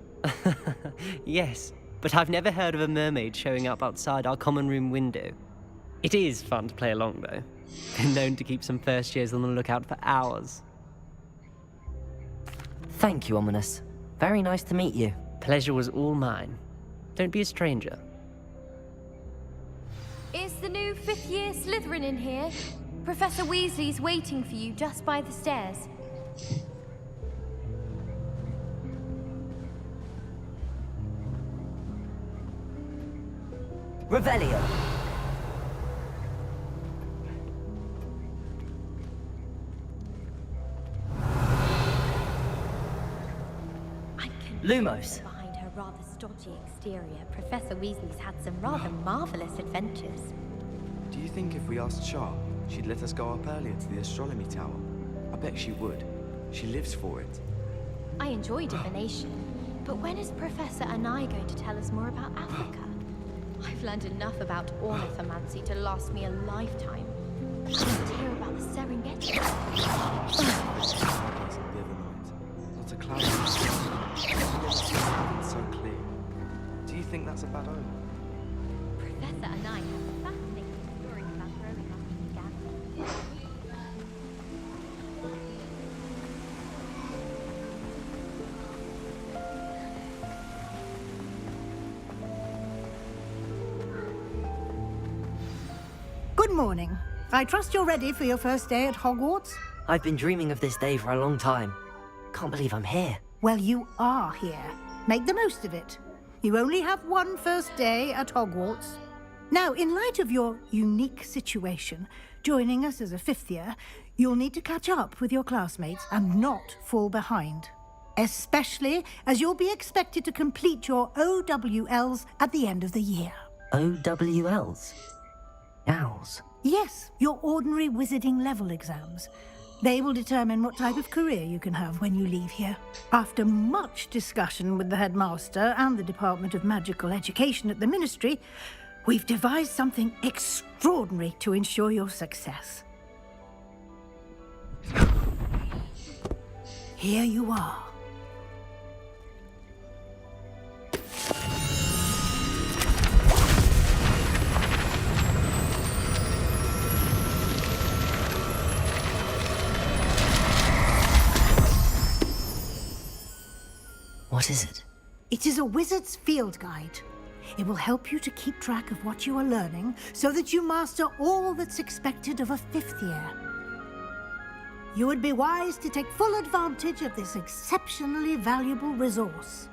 Yes, but I've never heard of a mermaid showing up outside our common room window. It is fun to play along, though. Been known to keep some first years on the lookout for hours. Thank you, Ominous. Very nice to meet you. Pleasure was all mine. Don't be a stranger. Is the new 5th year Slytherin in here? Professor Weasley's waiting for you just by the stairs. Revelio. Lumos. Behind her rather stodgy exterior, Professor Weasley's had some rather marvelous adventures. Do you think if we asked Sharp, she'd let us go up earlier to the astronomy tower? I bet she would. She lives for it. I enjoy divination, but when is Professor Anai going to tell us more about Africa? I've learned enough about ornithomancy to last me a lifetime. I want to hear about the Serengeti. Not a cloud. It's so clear. Do you think that's a bad omen? Professor Anai has a fascinating story about growing up in Uganda. Good morning. I trust you're ready for your first day at Hogwarts? I've been dreaming of this day for a long time. Can't believe I'm here. Well, you are here. Make the most of it. You only have one first day at Hogwarts. Now, in light of your unique situation, joining us as a 5th year, you'll need to catch up with your classmates and not fall behind. Especially as you'll be expected to complete your OWLs at the end of the year. OWLs? Owls? Yes, your ordinary wizarding level exams. They will determine what type of career you can have when you leave here. After much discussion with the headmaster and the Department of Magical Education at the Ministry, we've devised something extraordinary to ensure your success. Here you are. What is it? It is a wizard's field guide. It will help you to keep track of what you are learning so that you master all that's expected of a 5th year. You would be wise to take full advantage of this exceptionally valuable resource.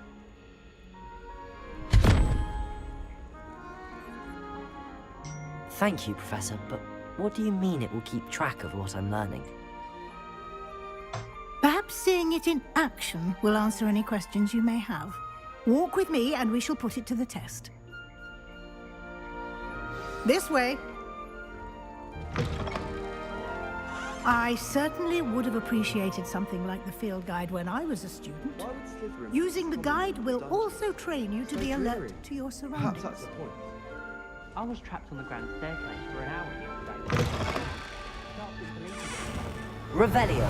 Thank you, Professor, but what do you mean it will keep track of what I'm learning? Perhaps seeing it in action will answer any questions you may have. Walk with me and we shall put it to the test. This way. I certainly would have appreciated something like the field guide when I was a student. Using the guide will also train you to be alert to your surroundings. Perhaps that's the point. I was trapped on the grand staircase for an hour the other day. Revelio.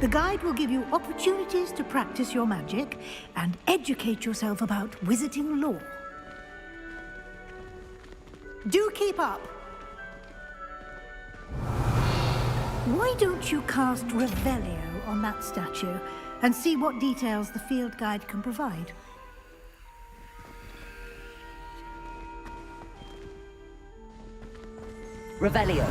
The guide will give you opportunities to practice your magic and educate yourself about wizarding lore. Do keep up. Why don't you cast Revelio on that statue and see what details the field guide can provide? Revelio.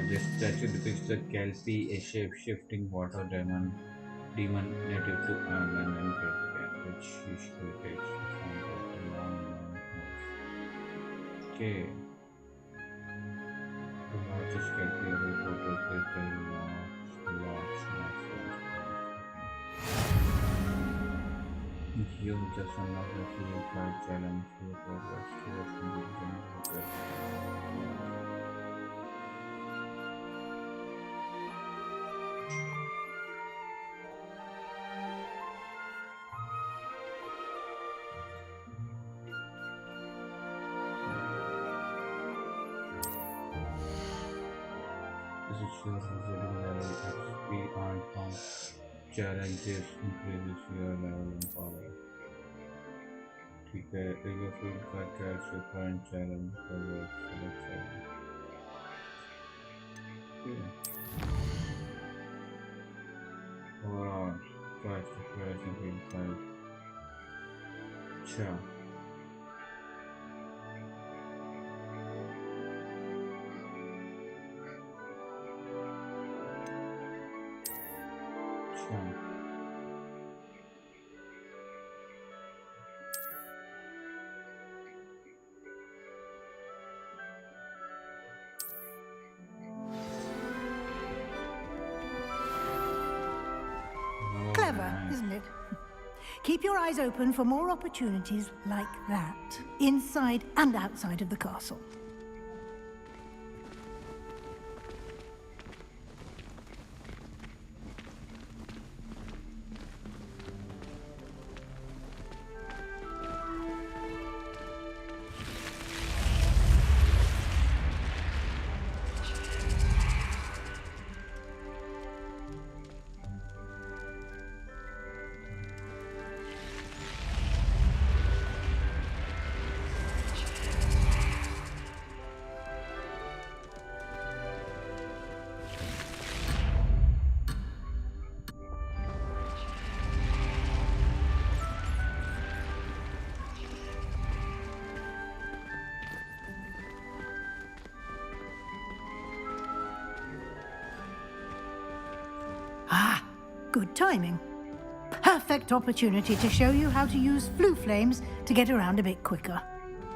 This statue depicts the Kelpie, a shape-shifting water demon native to Ireland and Great Britain, which usually takes the form of a long horse. Okay. The largest Kelpie ever reported is the large natural. You just unlock the field guide challenge for the progress towards completing the This is your visiting level XP and from challenges increases your level and power. ठीक है your field card carries your current challenge for your select challenge. Okay. Overall, price to price and field card. Sure. Clever, isn't it? Keep your eyes open for more opportunities like that, inside and outside of the castle. Ah, good timing. Perfect opportunity to show you how to use flue flames to get around a bit quicker.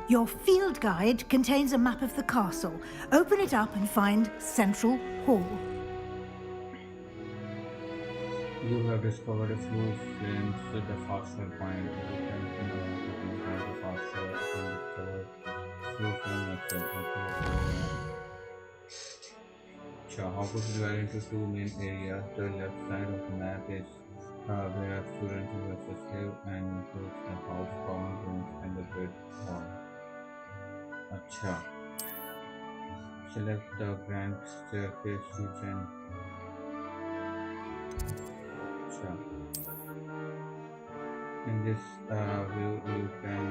Your field guide contains a map of the castle. Open it up and find Central Hall. You have discovered a flue flames with the faster point. You can find the faster and discover flue flame method. Hogwarts is divided into two main areas. The left side of the map is where students and investors live and includes the house, common rooms, and the great hall. Acha. Select the grand staircase region. Acha. In this view, you can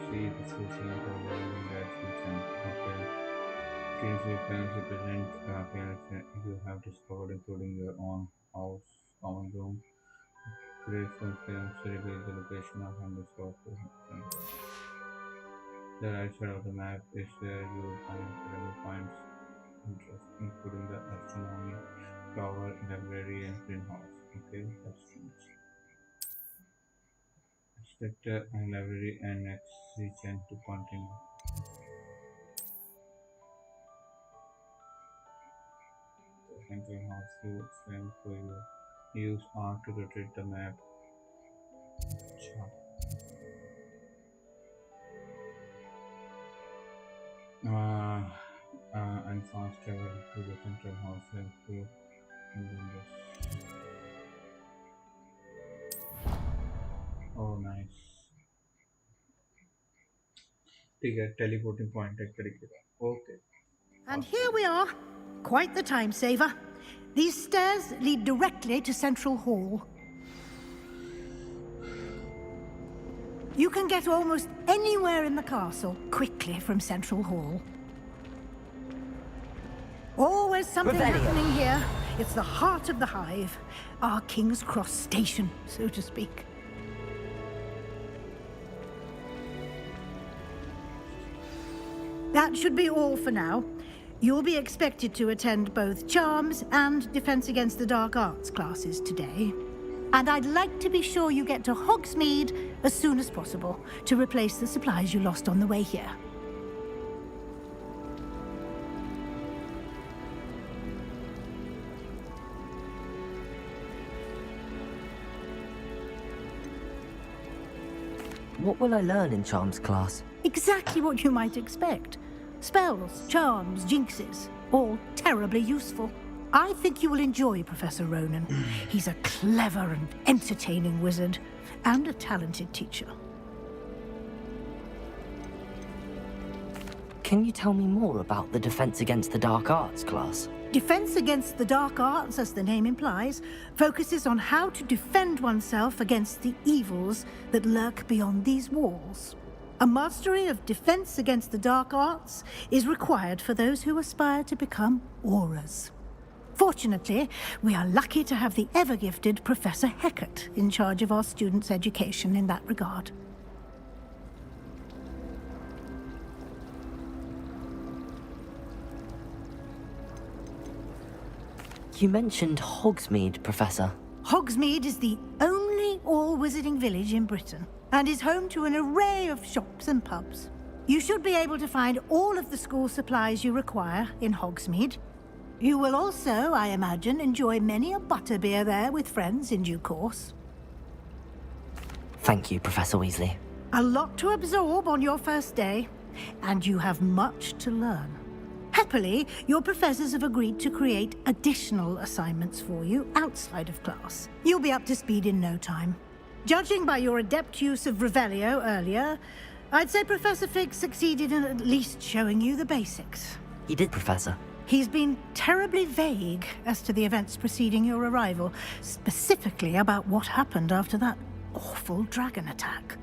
see the flue flames available in that region. Okay. Green flue flames represent planets you have discovered, including your own house, common room. Gray flue flames reveal the location of undiscovered flue flames. The right side of the map is where you will find academic points interest, including the astronomy, flower, library, and greenhouse. Okay, that's strange. Select the library and next region to continue. Central house flue flame for you. Use R to rotate the map. And fast travel to the central house flame flue. And then this. Oh, nice. Teleporting point. Okay. And here we are. Quite the time saver. These stairs lead directly to Central Hall. You can get almost anywhere in the castle quickly from Central Hall. Always something happening here. It's the heart of the hive. Our King's Cross station, so to speak. That should be all for now. You'll be expected to attend both Charms and Defense Against the Dark Arts classes today. And I'd like to be sure you get to Hogsmeade as soon as possible to replace the supplies you lost on the way here. What will I learn in Charms class? Exactly what you might expect. Spells, charms, jinxes, all terribly useful. I think you will enjoy Professor Ronan. He's a clever and entertaining wizard, and a talented teacher. Can you tell me more about the Defense Against the Dark Arts class? Defense Against the Dark Arts, as the name implies, focuses on how to defend oneself against the evils that lurk beyond these walls. A mastery of Defense Against the Dark Arts is required for those who aspire to become auras. Fortunately, we are lucky to have the ever-gifted Professor Heckert in charge of our students' education in that regard. You mentioned Hogsmeade, Professor. Hogsmeade is the only all-wizarding village in Britain, and is home to an array of shops and pubs. You should be able to find all of the school supplies you require in Hogsmeade. You will also, I imagine, enjoy many a butterbeer there with friends in due course. Thank you, Professor Weasley. A lot to absorb on your first day, and you have much to learn. Happily, your professors have agreed to create additional assignments for you outside of class. You'll be up to speed in no time. Judging by your adept use of Revelio earlier, I'd say Professor Fig succeeded in at least showing you the basics. He did, Professor. He's been terribly vague as to the events preceding your arrival, specifically about what happened after that awful dragon attack.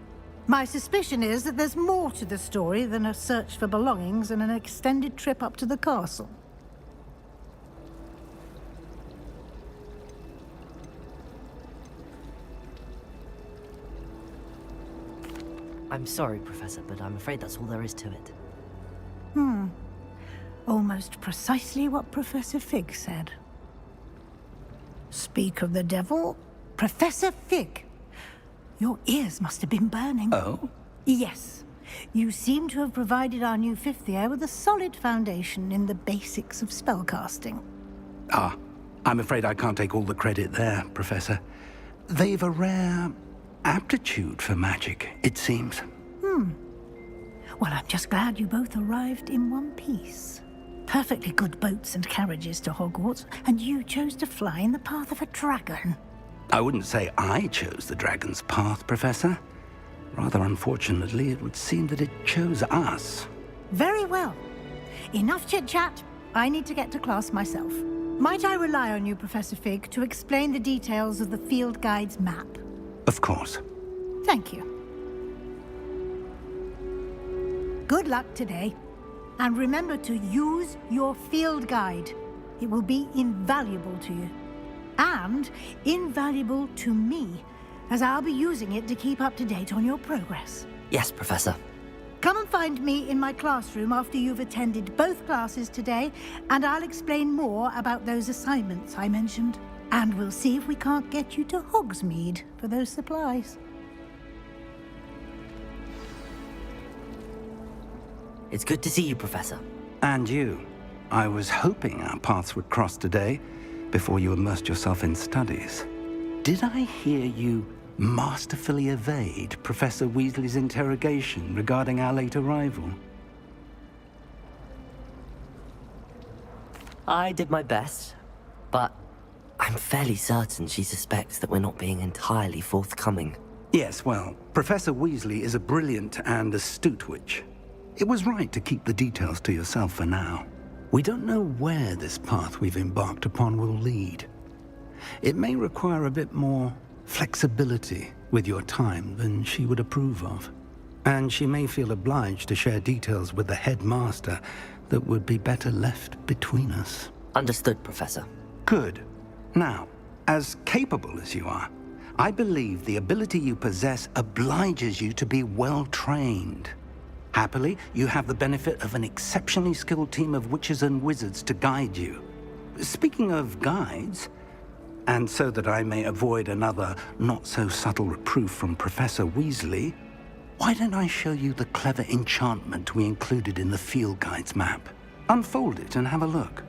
My suspicion is that there's more to the story than a search for belongings and an extended trip up to the castle. I'm sorry, Professor, but I'm afraid that's all there is to it. Almost precisely what Professor Fig said. Speak of the devil, Professor Fig. Your ears must have been burning. Oh? Yes. You seem to have provided our new fifth year with a solid foundation in the basics of spellcasting. Ah, I'm afraid I can't take all the credit there, Professor. They've a rare aptitude for magic, it seems. Well, I'm just glad you both arrived in one piece. Perfectly good boats and carriages to Hogwarts, and you chose to fly in the path of a dragon. I wouldn't say I chose the dragon's path, Professor. Rather unfortunately, it would seem that it chose us. Very well. Enough chit-chat. I need to get to class myself. Might I rely on you, Professor Fig, to explain the details of the field guide's map? Of course. Thank you. Good luck today. And remember to use your field guide. It will be invaluable to you. And invaluable to me, as I'll be using it to keep up to date on your progress. Yes, Professor. Come and find me in my classroom after you've attended both classes today, and I'll explain more about those assignments I mentioned. And we'll see if we can't get you to Hogsmeade for those supplies. It's good to see you, Professor. And you. I was hoping our paths would cross today, before you immersed yourself in studies. Did I hear you masterfully evade Professor Weasley's interrogation regarding our late arrival? I did my best, but I'm fairly certain she suspects that we're not being entirely forthcoming. Yes, well, Professor Weasley is a brilliant and astute witch. It was right to keep the details to yourself for now. We don't know where this path we've embarked upon will lead. It may require a bit more flexibility with your time than she would approve of. And she may feel obliged to share details with the headmaster that would be better left between us. Understood, Professor. Good. Now, as capable as you are, I believe the ability you possess obliges you to be well trained. Happily, you have the benefit of an exceptionally skilled team of witches and wizards to guide you. Speaking of guides, and so that I may avoid another not-so-subtle reproof from Professor Weasley, why don't I show you the clever enchantment we included in the field guide's map? Unfold it and have a look.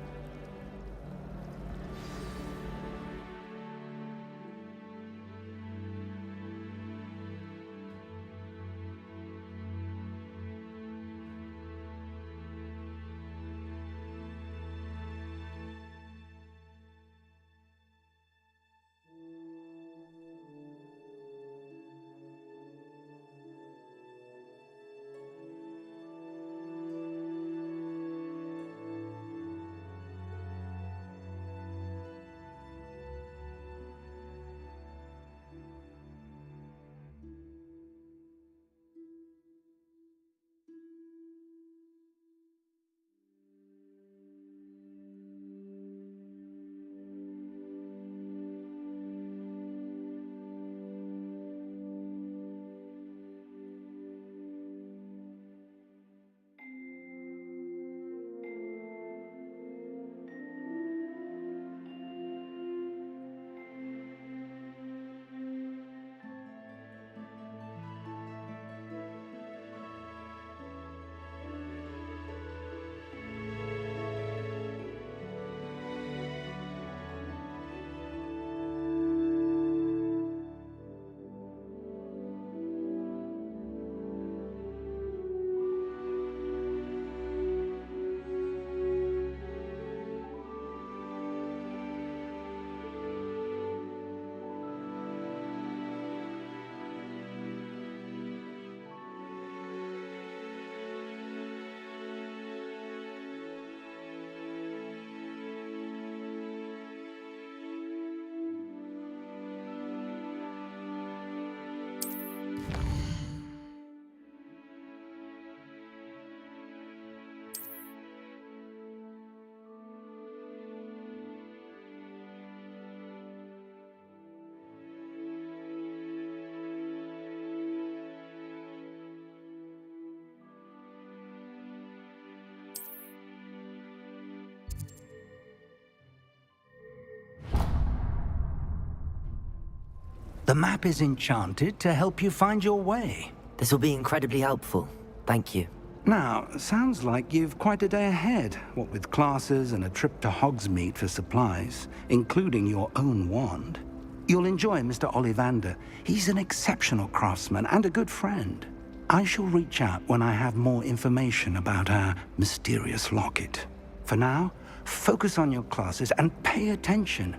The map is enchanted to help you find your way. This will be incredibly helpful. Thank you. Now, sounds like you've quite a day ahead, what with classes and a trip to Hogsmeade for supplies, including your own wand. You'll enjoy Mr. Ollivander. He's an exceptional craftsman and a good friend. I shall reach out when I have more information about our mysterious locket. For now, focus on your classes and pay attention.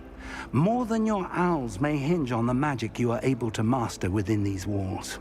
More than your owls may hinge on the magic you are able to master within these walls.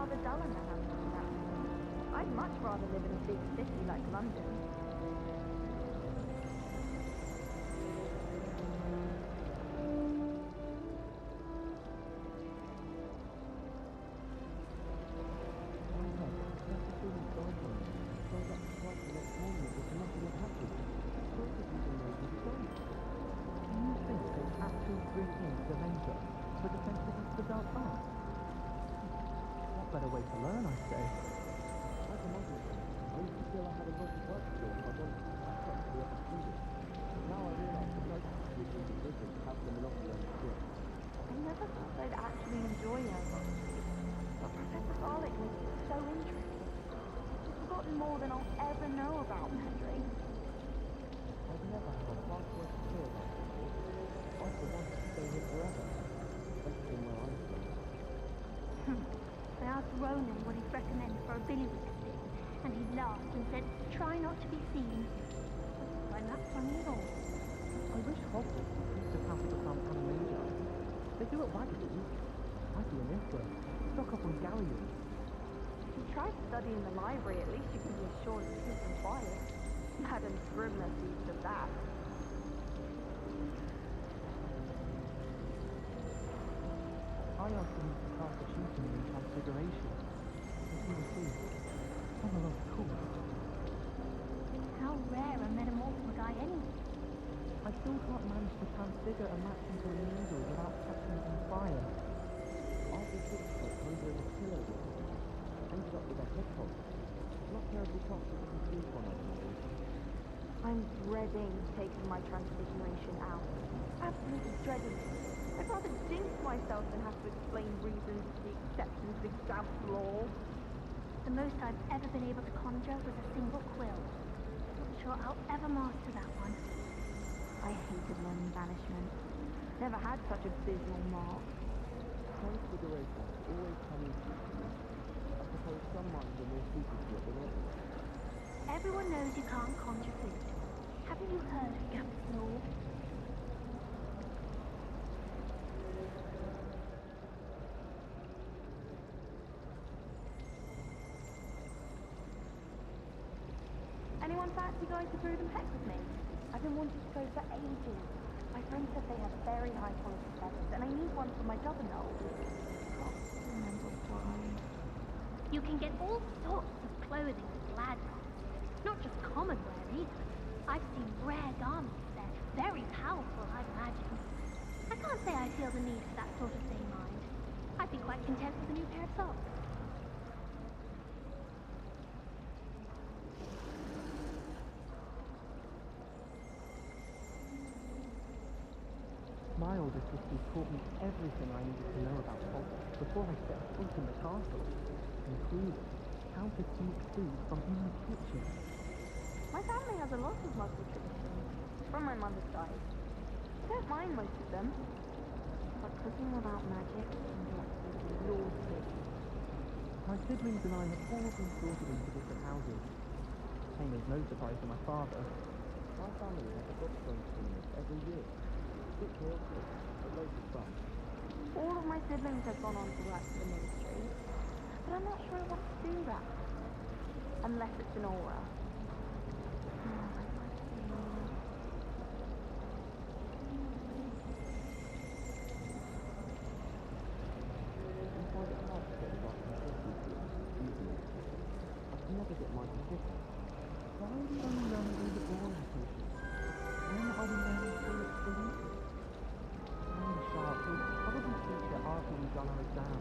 rather dull in the house than that. I'd much rather live in a big city like London. What better way to learn, I say? As a Muslim, I used to feel I had a lot of work to do if I wanted to catch up to the other students. Now I realise that most people in religion have the monopoly on the skill. I never thought I'd actually enjoy herbology, but Professor Garlick makes it so interesting. I've forgotten more than I'll ever know about Henry. I've never had a hard word to say about it. I for one to stay here forever, especially where I'm from. I asked Ronan what he'd recommend for a billywick stick, and he laughed and said, try not to be seen. I'm not funny at all. I wish Hogwarts would teach us how to become animated. They do it wagging. I'd be an influence. Stock up on galleons. If you try to study in the library, at least you can be assured of peace and quiet. Madam Scribner sees to that. I asked him to cast a shooting in Transfiguration. And he was free. I'm a lot cool. How rare a metamorphic guy anyway. I still can't manage to transfigure a match into an angel without catching it on fire. I'll be difficult over in a pillow with him. Ended up with a hedgehog. Not terribly toxic if you sleep on it. I'm dreading taking my transfiguration out. Absolutely dreading it. I'd rather jinx myself than have to explain reasons for the acceptance exam law. The most I've ever been able to conjure was a single quill. Not sure I'll ever master that one. I hated learning banishment. Never had such a dismal mark. Transfiguration always comes easy. I suppose some minds are more suited to it than others. Everyone knows you can't conjure food. Haven't you heard of Gamp's law? Anyone fancy going to Brood and Peck with me? I've been wanting to go for ages. My friend said they have very high quality feathers, and I need one for my juggernaut. Can't remember why. You can get all sorts of clothing with Gladbox. Not just common wear either. I've seen rare garments there. Very powerful, I imagine. I can't say I feel the need for that sort of thing, mind. I'd be quite content with a new pair of socks. My older sister taught me everything I needed to know about Hogwarts before I set foot in the castle, including how to sneak food from in the kitchen. My family has a lot of muggle traditions, from my mother's side. I don't mind most of them, but cooking without magic can get exhausting. My siblings and I have all been sorted into different houses. Came as no surprise to my father. My family has a book phone streamers every year. Bit chaotic, but loads of fun. All of my siblings have gone on to work for the ministry, but I'm not sure I want to do that. Unless it's an aura. Never get my position. Why are we only learning the boring potions? When are we learning full experiences? I'm sharp, we'll probably teach it after we've done our exam.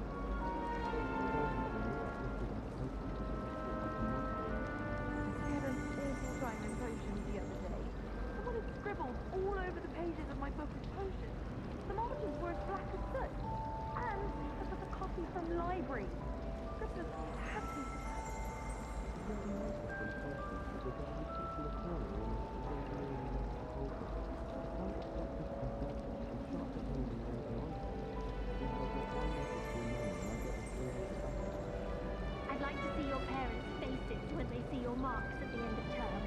I had an awful time in potions the other day. Someone had scribbled all over the pages of my book of potions. The margins were as black as soot. And I took a copy from library. Scribblers have to. I'd like to see your parents' faces when they see your marks at the end of term.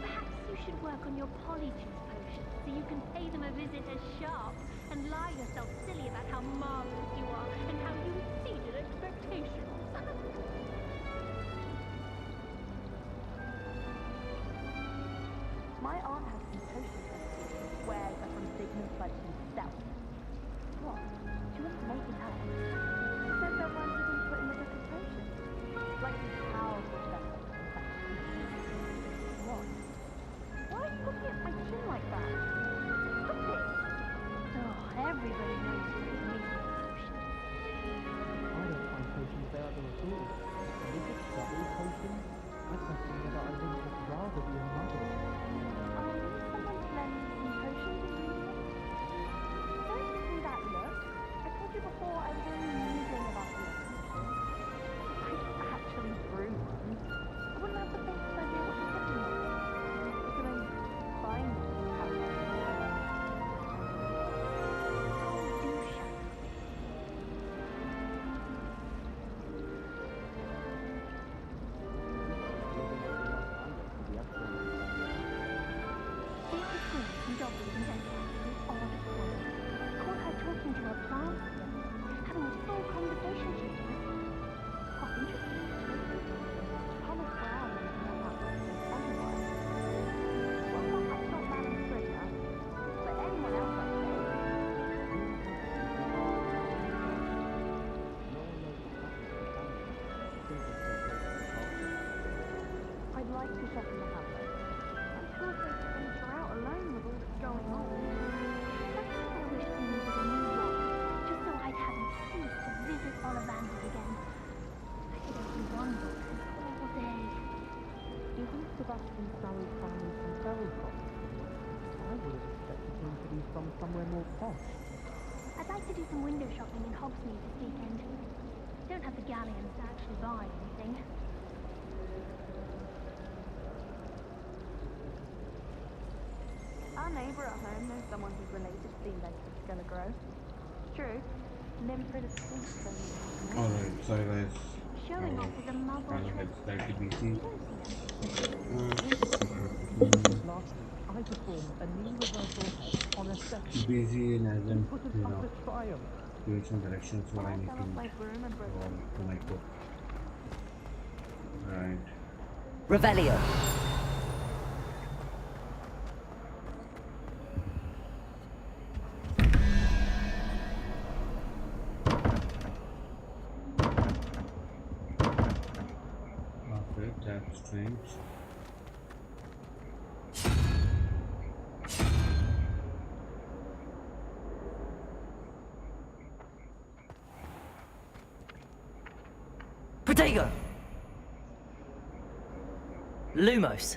Perhaps you should work on your polyjuice potions so you can pay them a visit as sharp and lie yourself silly about how marvelous you are and how you exceeded expectations. My aunt has some potions that wears are from Sigmund Freud himself. What? She wants to make it up. She says they'll find something to put in the book of potions. Like his pals or something. What? Why are you looking at my chin like that? Stop it! Oh, everybody knows you can make potions. I don't find potions there at all. And if it's double potions, I question whether I wouldn't just rather be a mother. I need someone to lend me some potions ingredients. Don't give me that look. I told you before I was only musing about the potions. I actually brew one. I wouldn't have the faintest idea what you're talking about. Can I find how to do that? Do shut up. I'd like to shop in the hamlet. I'm too afraid to venture out alone with all that's going on. Sometimes I wish I needed a new watch, just so I'd have an excuse to visit Ollivander's again. I could open one book all day. Do you think Sebastian Sally's family from Belfast? I would have expected him to be from somewhere more posh. I'd like to do some window shopping in Hogsmeade this weekend. Don't have the galleons to actually buy anything. Our neighbour at home knows someone who's related to the inventor of Skelegrow. True. Never heard of sleep so many. Alright, sorry guys. Showing off is a muzzle Kind of trick. like slightly busy. Last week, I performed a knee reversal head on a set. Busy and as in, Put us you up know, a triumph. doing some directions what I need to My broom and broke to my book. Right. Revelio. Okay, that's strange. Protego. Lumos.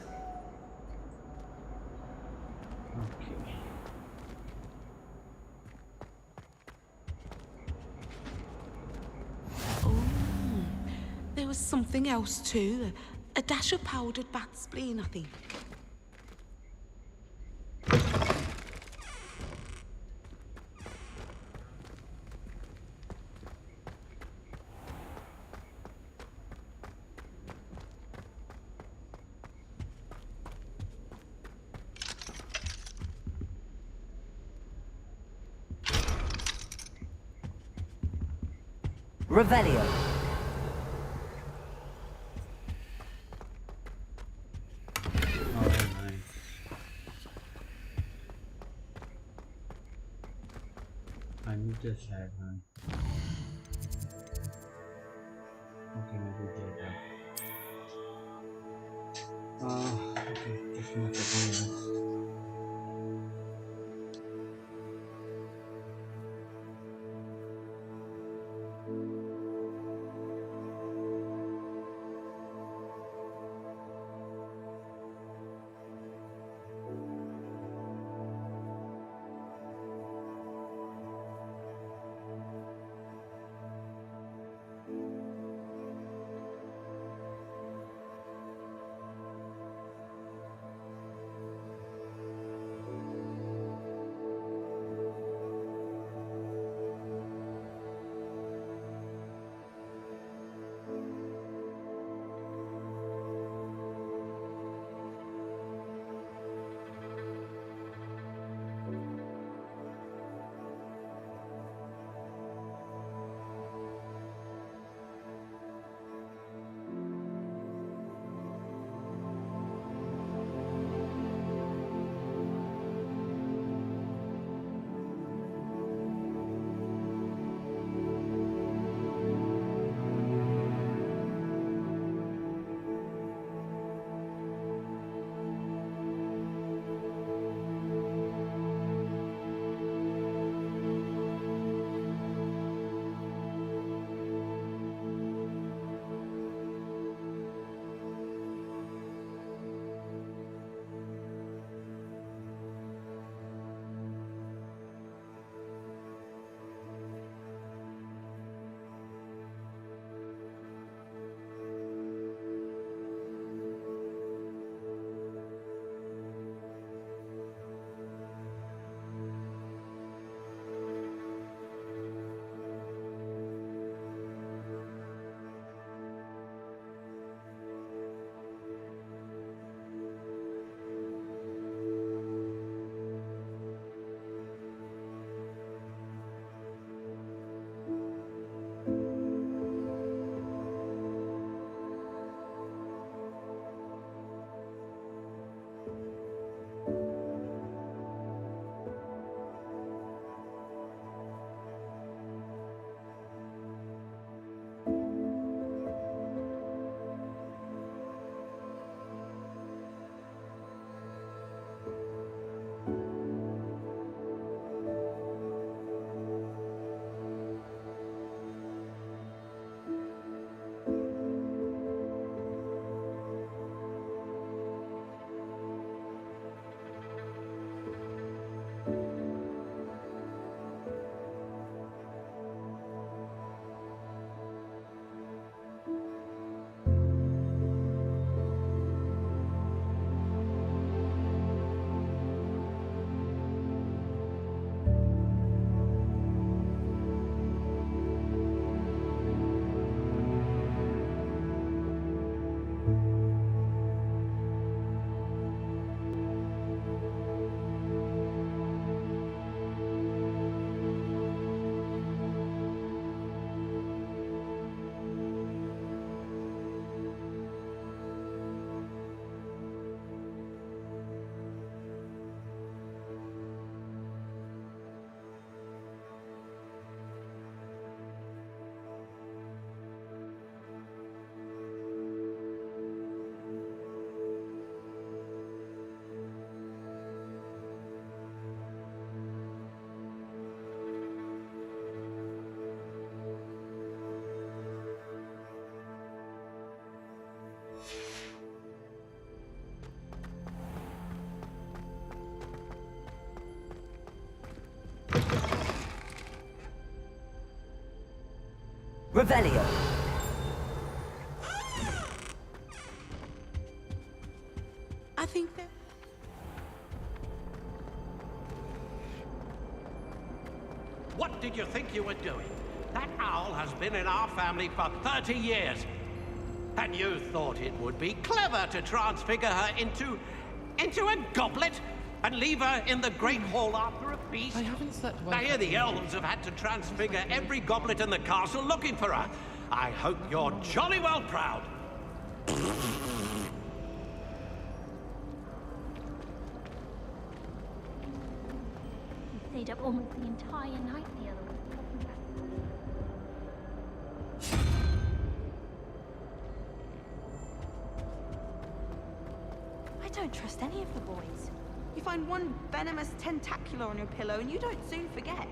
There was something else too. A dash of powdered bat spleen, I think. Revelio. I need this hat, man. Okay, maybe do that. Okay, just give me a second, guys. Revelio. I think that... What did you think you were doing? That owl has been in our family for 30 years. And you thought it would be clever to transfigure her into a goblet and leave her in the Great Hall after a feast? I haven't slept well. I hear the elves have had to transfigure every goblet in the castle looking for her. I hope you're jolly well proud. We stayed up almost the entire night the other week. I don't trust any of the boys. You find one venomous tentacular on your pillow and you don't soon forget.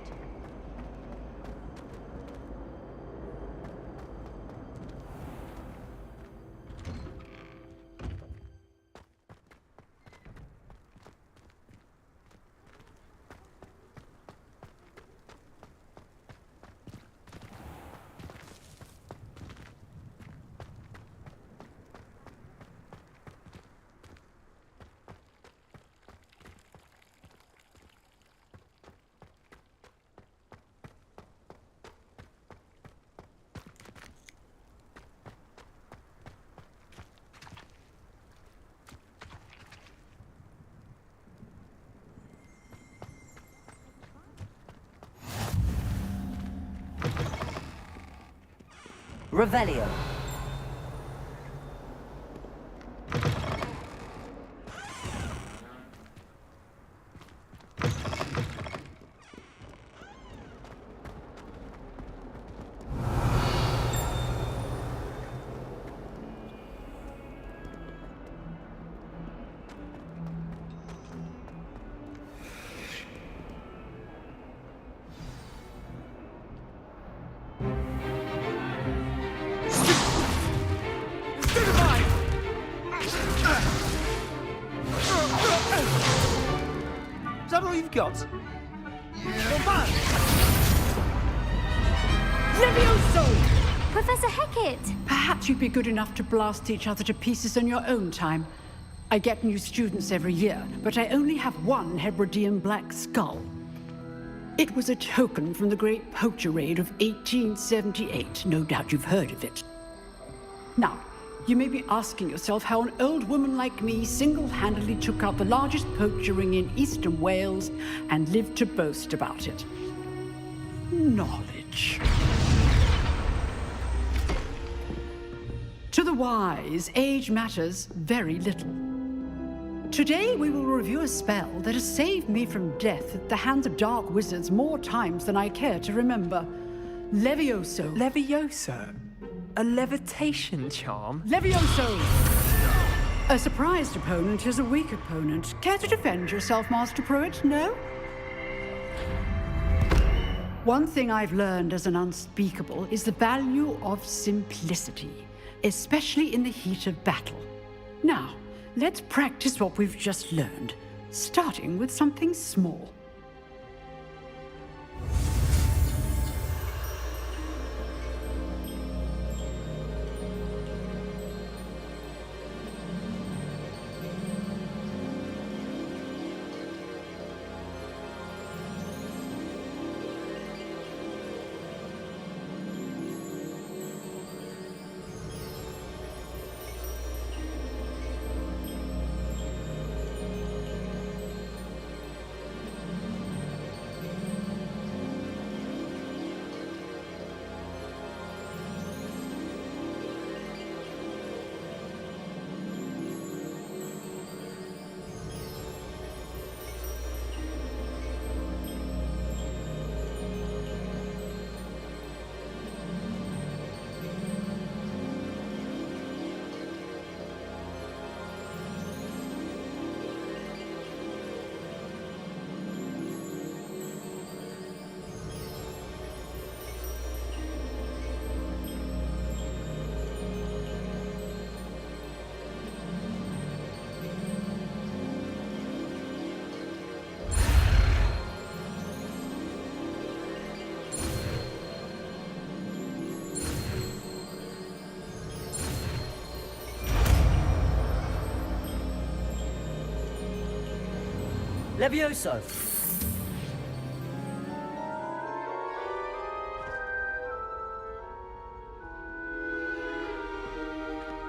Revelio. Is that all you've got? Not bad. Levioso! Professor Hecat! Perhaps you'd be good enough to blast each other to pieces in your own time. I get new students every year, but I only have one Hebridean black skull. It was a token from the Great Poacher Raid of 1878. No doubt you've heard of it. Now, you may be asking yourself how an old woman like me single-handedly took out the largest poacher ring in eastern Wales and lived to boast about it. Knowledge. To the wise, age matters very little. Today we will review a spell that has saved me from death at the hands of dark wizards more times than I care to remember. Levioso. Levioso? A levitation charm? Levioso! A surprised opponent is a weak opponent. Care to defend yourself, Master Pruitt? No? One thing I've learned as an unspeakable is the value of simplicity, especially in the heat of battle. Now, let's practice what we've just learned, starting with something small. Levioso!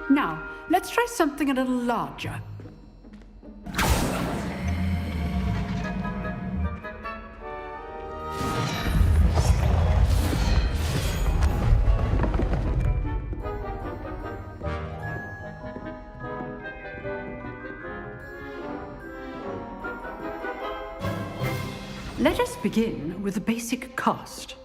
Now, let's try something a little larger. Let us begin with the basic cast.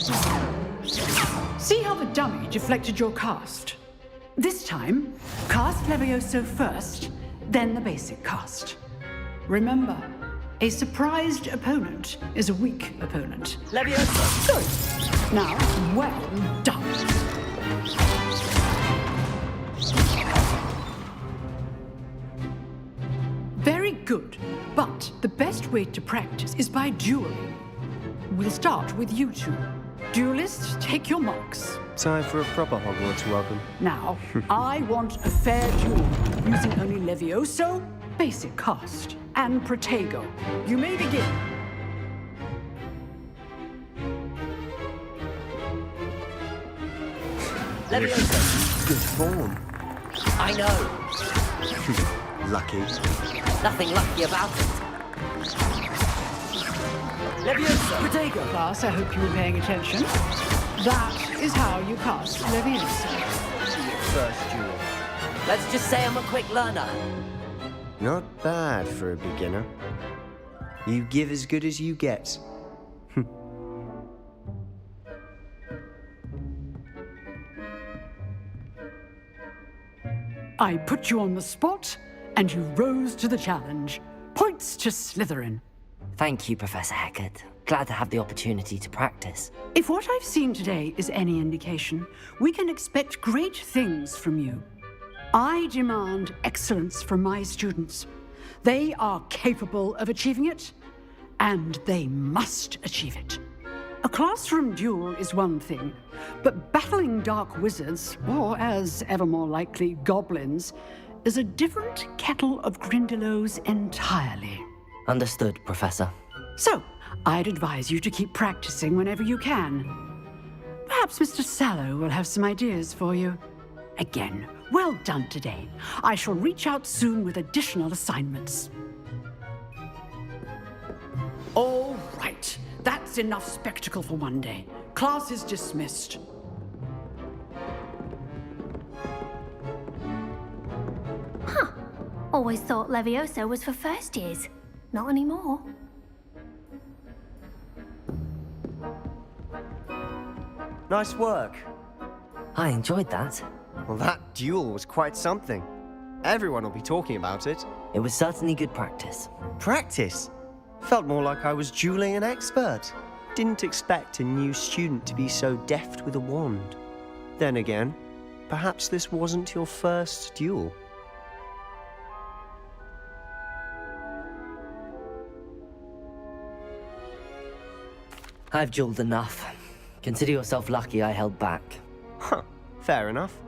See how the dummy deflected your cast? This time, cast Levioso first, then the basic cast. Remember, a surprised opponent is a weak opponent. Levioso! Good. Now, well done. Very good. But the best way to practice is by dueling. We'll start with you two. Duelists, take your marks. Time for a proper Hogwarts welcome. Now, I want a fair duel, using only Levioso, basic cast, and Protego. You may begin. Levioso! Good form. I know. Lucky. Nothing lucky about it. Levioso! Protego class, I hope you were paying attention. That is how you cast Levioso. First duel. Let's just say I'm a quick learner. Not bad for a beginner. You give as good as you get. I put you on the spot, and you rose to the challenge. Points to Slytherin. Thank you, Professor Hecat. Glad to have the opportunity to practice. If what I've seen today is any indication, we can expect great things from you. I demand excellence from my students. They are capable of achieving it, and they must achieve it. A classroom duel is one thing, but battling dark wizards, or as ever more likely, goblins, is a different kettle of Grindylows entirely. Understood, Professor. So, I'd advise you to keep practicing whenever you can. Perhaps Mr. Sallow will have some ideas for you. Again, well done today. I shall reach out soon with additional assignments. All right. That's enough spectacle for one day. Class is dismissed. Huh. Always thought Levioso was for first years. Not anymore. Nice work. I enjoyed that. Well, that duel was quite something. Everyone will be talking about it. It was certainly good practice. Practice? Felt more like I was dueling an expert. Didn't expect a new student to be so deft with a wand. Then again, perhaps this wasn't your first duel. I've dueled enough. Consider yourself lucky I held back. Huh, fair enough.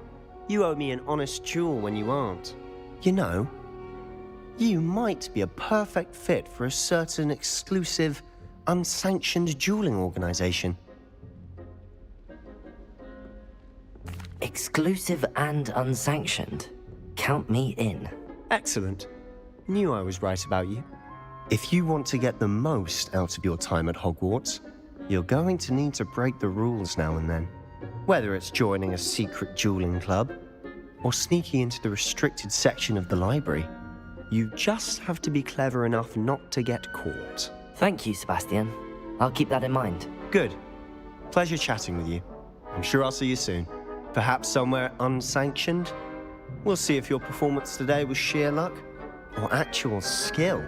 You owe me an honest duel when you aren't. You know, you might be a perfect fit for a certain exclusive, unsanctioned dueling organization. Exclusive and unsanctioned? Count me in. Excellent. Knew I was right about you. If you want to get the most out of your time at Hogwarts, you're going to need to break the rules now and then. Whether it's joining a secret dueling club, or sneaking into the restricted section of the library, you just have to be clever enough not to get caught. Thank you, Sebastian. I'll keep that in mind. Good. Pleasure chatting with you. I'm sure I'll see you soon. Perhaps somewhere unsanctioned? We'll see if your performance today was sheer luck or actual skill.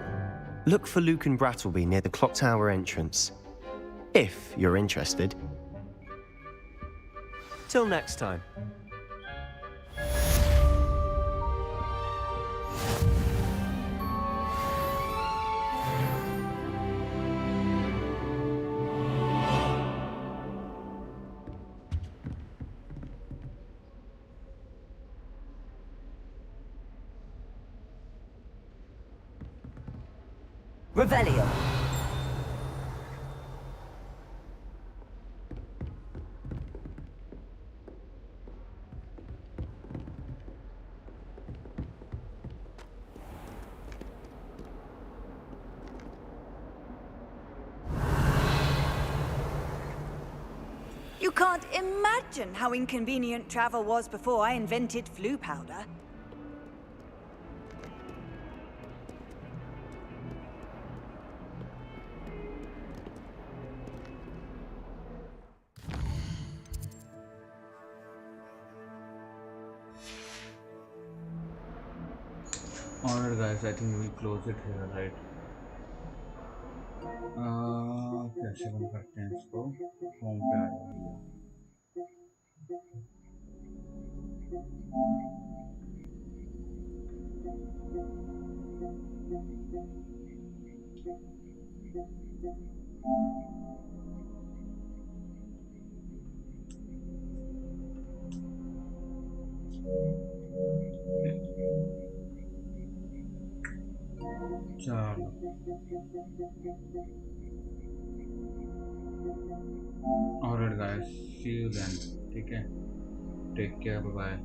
Look for Luke and Brattleby near the clock tower entrance. If you're interested. Till next time. Revelio. You can't imagine how inconvenient travel was before I invented flu powder. Alright guys, I think we will close it here, right? कैसे बंद करते हैं इसको? Home पे आ जाओ भैया। चलो alright guys, see you then, ठीक है, टेक केयर, बाय बाय।